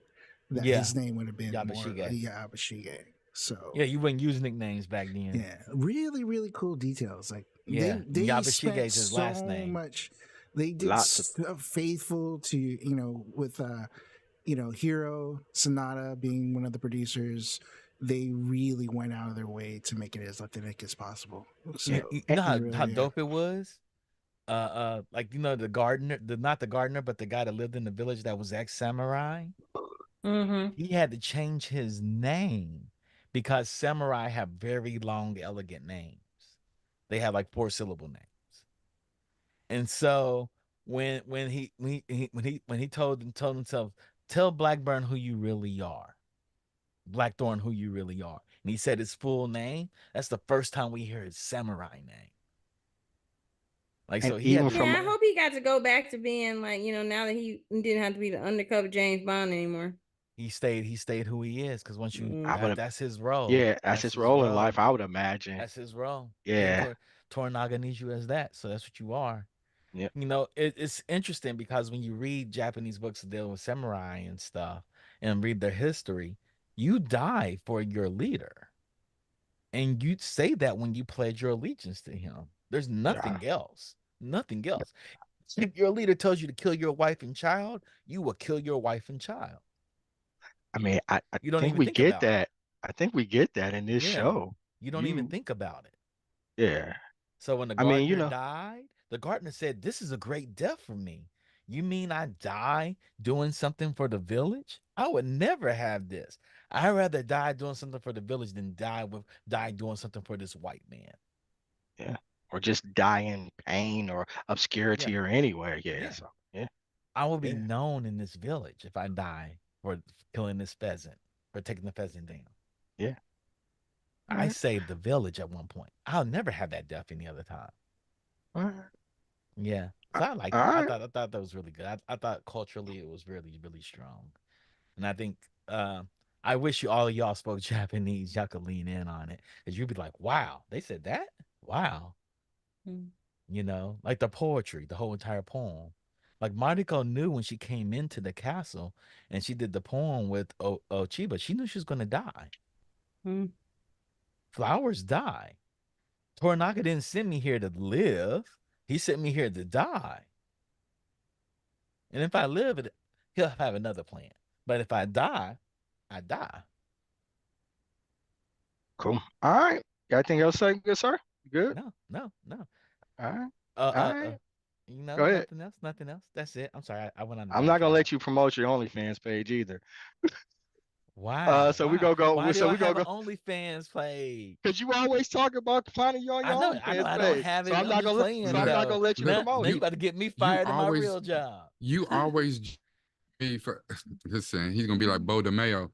That Yeah, his name would have been more Yabashige. Yabushige. Yeah, So, you wouldn't use nicknames back then. yeah, really, really cool details. Like Yeah, and they Yabashige spent is his last so name. much. They did Lots of faithful to with Hiro Sonata being one of the producers. They really went out of their way to make it as authentic as possible. You, So you and, know they how really, dope it was? Like the gardener, not the gardener, but the guy that lived in the village that was ex-samurai. Mm-hmm. He had to change his name because samurai have very long, elegant names. They have like 4 syllable names. And so when he told himself, tell Blackburn who you really are, Blackthorn who you really are, and he said his full name. That's the first time we hear his samurai name. Like and so, he had even to from Yeah, I learn. hope he got to go back to being like, now that he didn't have to be the undercover James Bond anymore. He stayed who he is because once you I would have, that's his role. yeah, that's That's his his role in life. role. I would imagine. That's his role. And Yeah, Toranaga needs you as that. So that's what you are. yeah, It's interesting because when you read Japanese books that deal with samurai and stuff and read their history, you die for your leader. And you say that when you pledge your allegiance to him. There's yeah. nothing else. Nothing else. If your leader tells you to kill your wife and child, you will kill your wife and child. I mean, I You don't think even we think get about it. that. I think we get that in this Yeah. show. You don't even You, think about it. yeah. So when the I mean, gardener died, the gardener said, "This is a great death for me. You mean I die doing something for the village? I would never have this. I'd rather die doing something for the village than die doing something for this white man." yeah, or just die in pain or Yeah, obscurity or anywhere. Yeah. yeah. So yeah, I will be yeah, known in this village if I die for killing this pheasant, for taking the pheasant down. yeah. All I right, saved the village at one point. I'll never have that death any other time. all right. Yeah. So I liked All it. right. I thought that was really good. I thought culturally it was really really strong, and I think I wish you all of y'all spoke Japanese. Y'all could lean in on it, cause you'd be like, wow, they said that. Wow, Mm. like the poetry, the whole entire poem. Like Mariko knew when she came into the castle and she did the poem with Ochiba, she knew she was gonna die. Mm. Flowers die. Toranaga didn't send me here to live. He sent me here to die. And if I live, he'll have another plan. But if I die, I die. Cool. All right. Got anything else to say, good sir? You good? No, no, no. All right. Uh, All uh, right. uh. Go ahead. Nothing else. Nothing else. That's it. I'm sorry. I went on a I'm not bad gonna track. let you promote your OnlyFans page either. Wow, So we wow. gonna go. Why do So I we gonna have an go OnlyFans page? because you always talk about finding you on I your know, I know. OnlyFans I don't page. have So it. I'm I'm not just gonna let. So playing I'm Look, not though. gonna let you look, Now promote you it. about to get me you fired in my always real job. you always me for listen, he's gonna be like Bo DeMayo.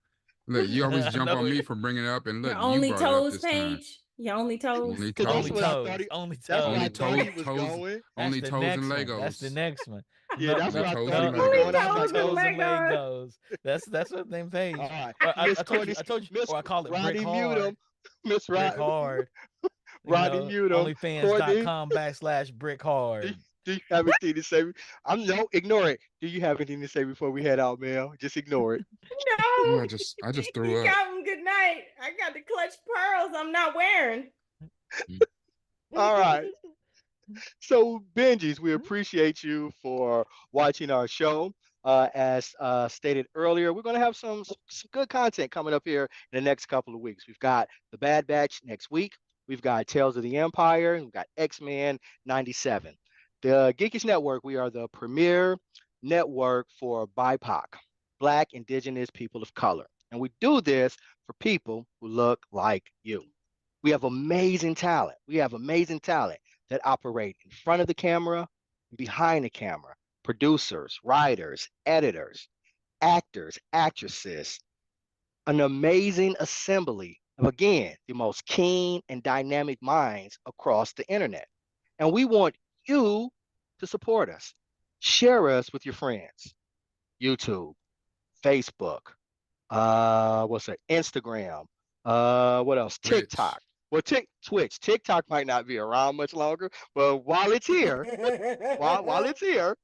Look, you always I jump know on me it. for bringing it up, and Your look, you only brought it up toes this time. page. Your only toes. Only Because that's Only what I toes, thought toes. he. Only That's where I only toes. thought he was toes, going. That's only the toes and next one. That's the Legos, next one. Yeah, No, that's only where no, I toes thought and he no. was Only going. I Legos. was Only toes like, and oh, toes and Legos. Legos. That's what name all page. right. I Miss told you. Courtney, I told you. Miss Or I call it Brick Rodney Hard. Mutum, Miss Brick Rod, Hard. Rodney Mutum, Courtney. OnlyFans.com/ Brick Do, Hard. do you have anything to say? I'm no, ignore it. Do you have anything to say before we head out, Mel? Just ignore it. Oh, No. I just You threw up. got them. Good night. I got the clutch pearls I'm not wearing. All right. So, Benjis, we appreciate you for watching our show. As stated earlier, we're going to have some good content coming up here in the next couple of weeks. We've got The Bad Batch next week. We've got Tales of the Empire. We've got X-Men 97. The Geekish Network, we are the premier network for BIPOC, Black, Indigenous people of color. And we do this for people who look like you. We have amazing talent. We have amazing talent that operate in front of the camera, behind the camera, producers, writers, editors, actors, actresses, an amazing assembly of, again, the most keen and dynamic minds across the internet. And we want you to support us. Share us with your friends. YouTube, Facebook, what's that? Instagram. What else? TikTok. Twitch. Well, Twitch. TikTok might not be around much longer, but while it's here, while it's here,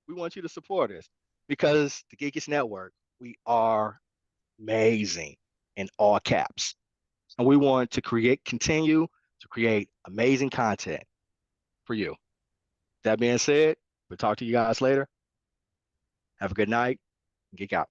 we want you to support us because the Geekish Network, we are amazing in all caps, and we want to continue to create amazing content for you. That being said, we'll talk to you guys later. Have a good night. Geek out.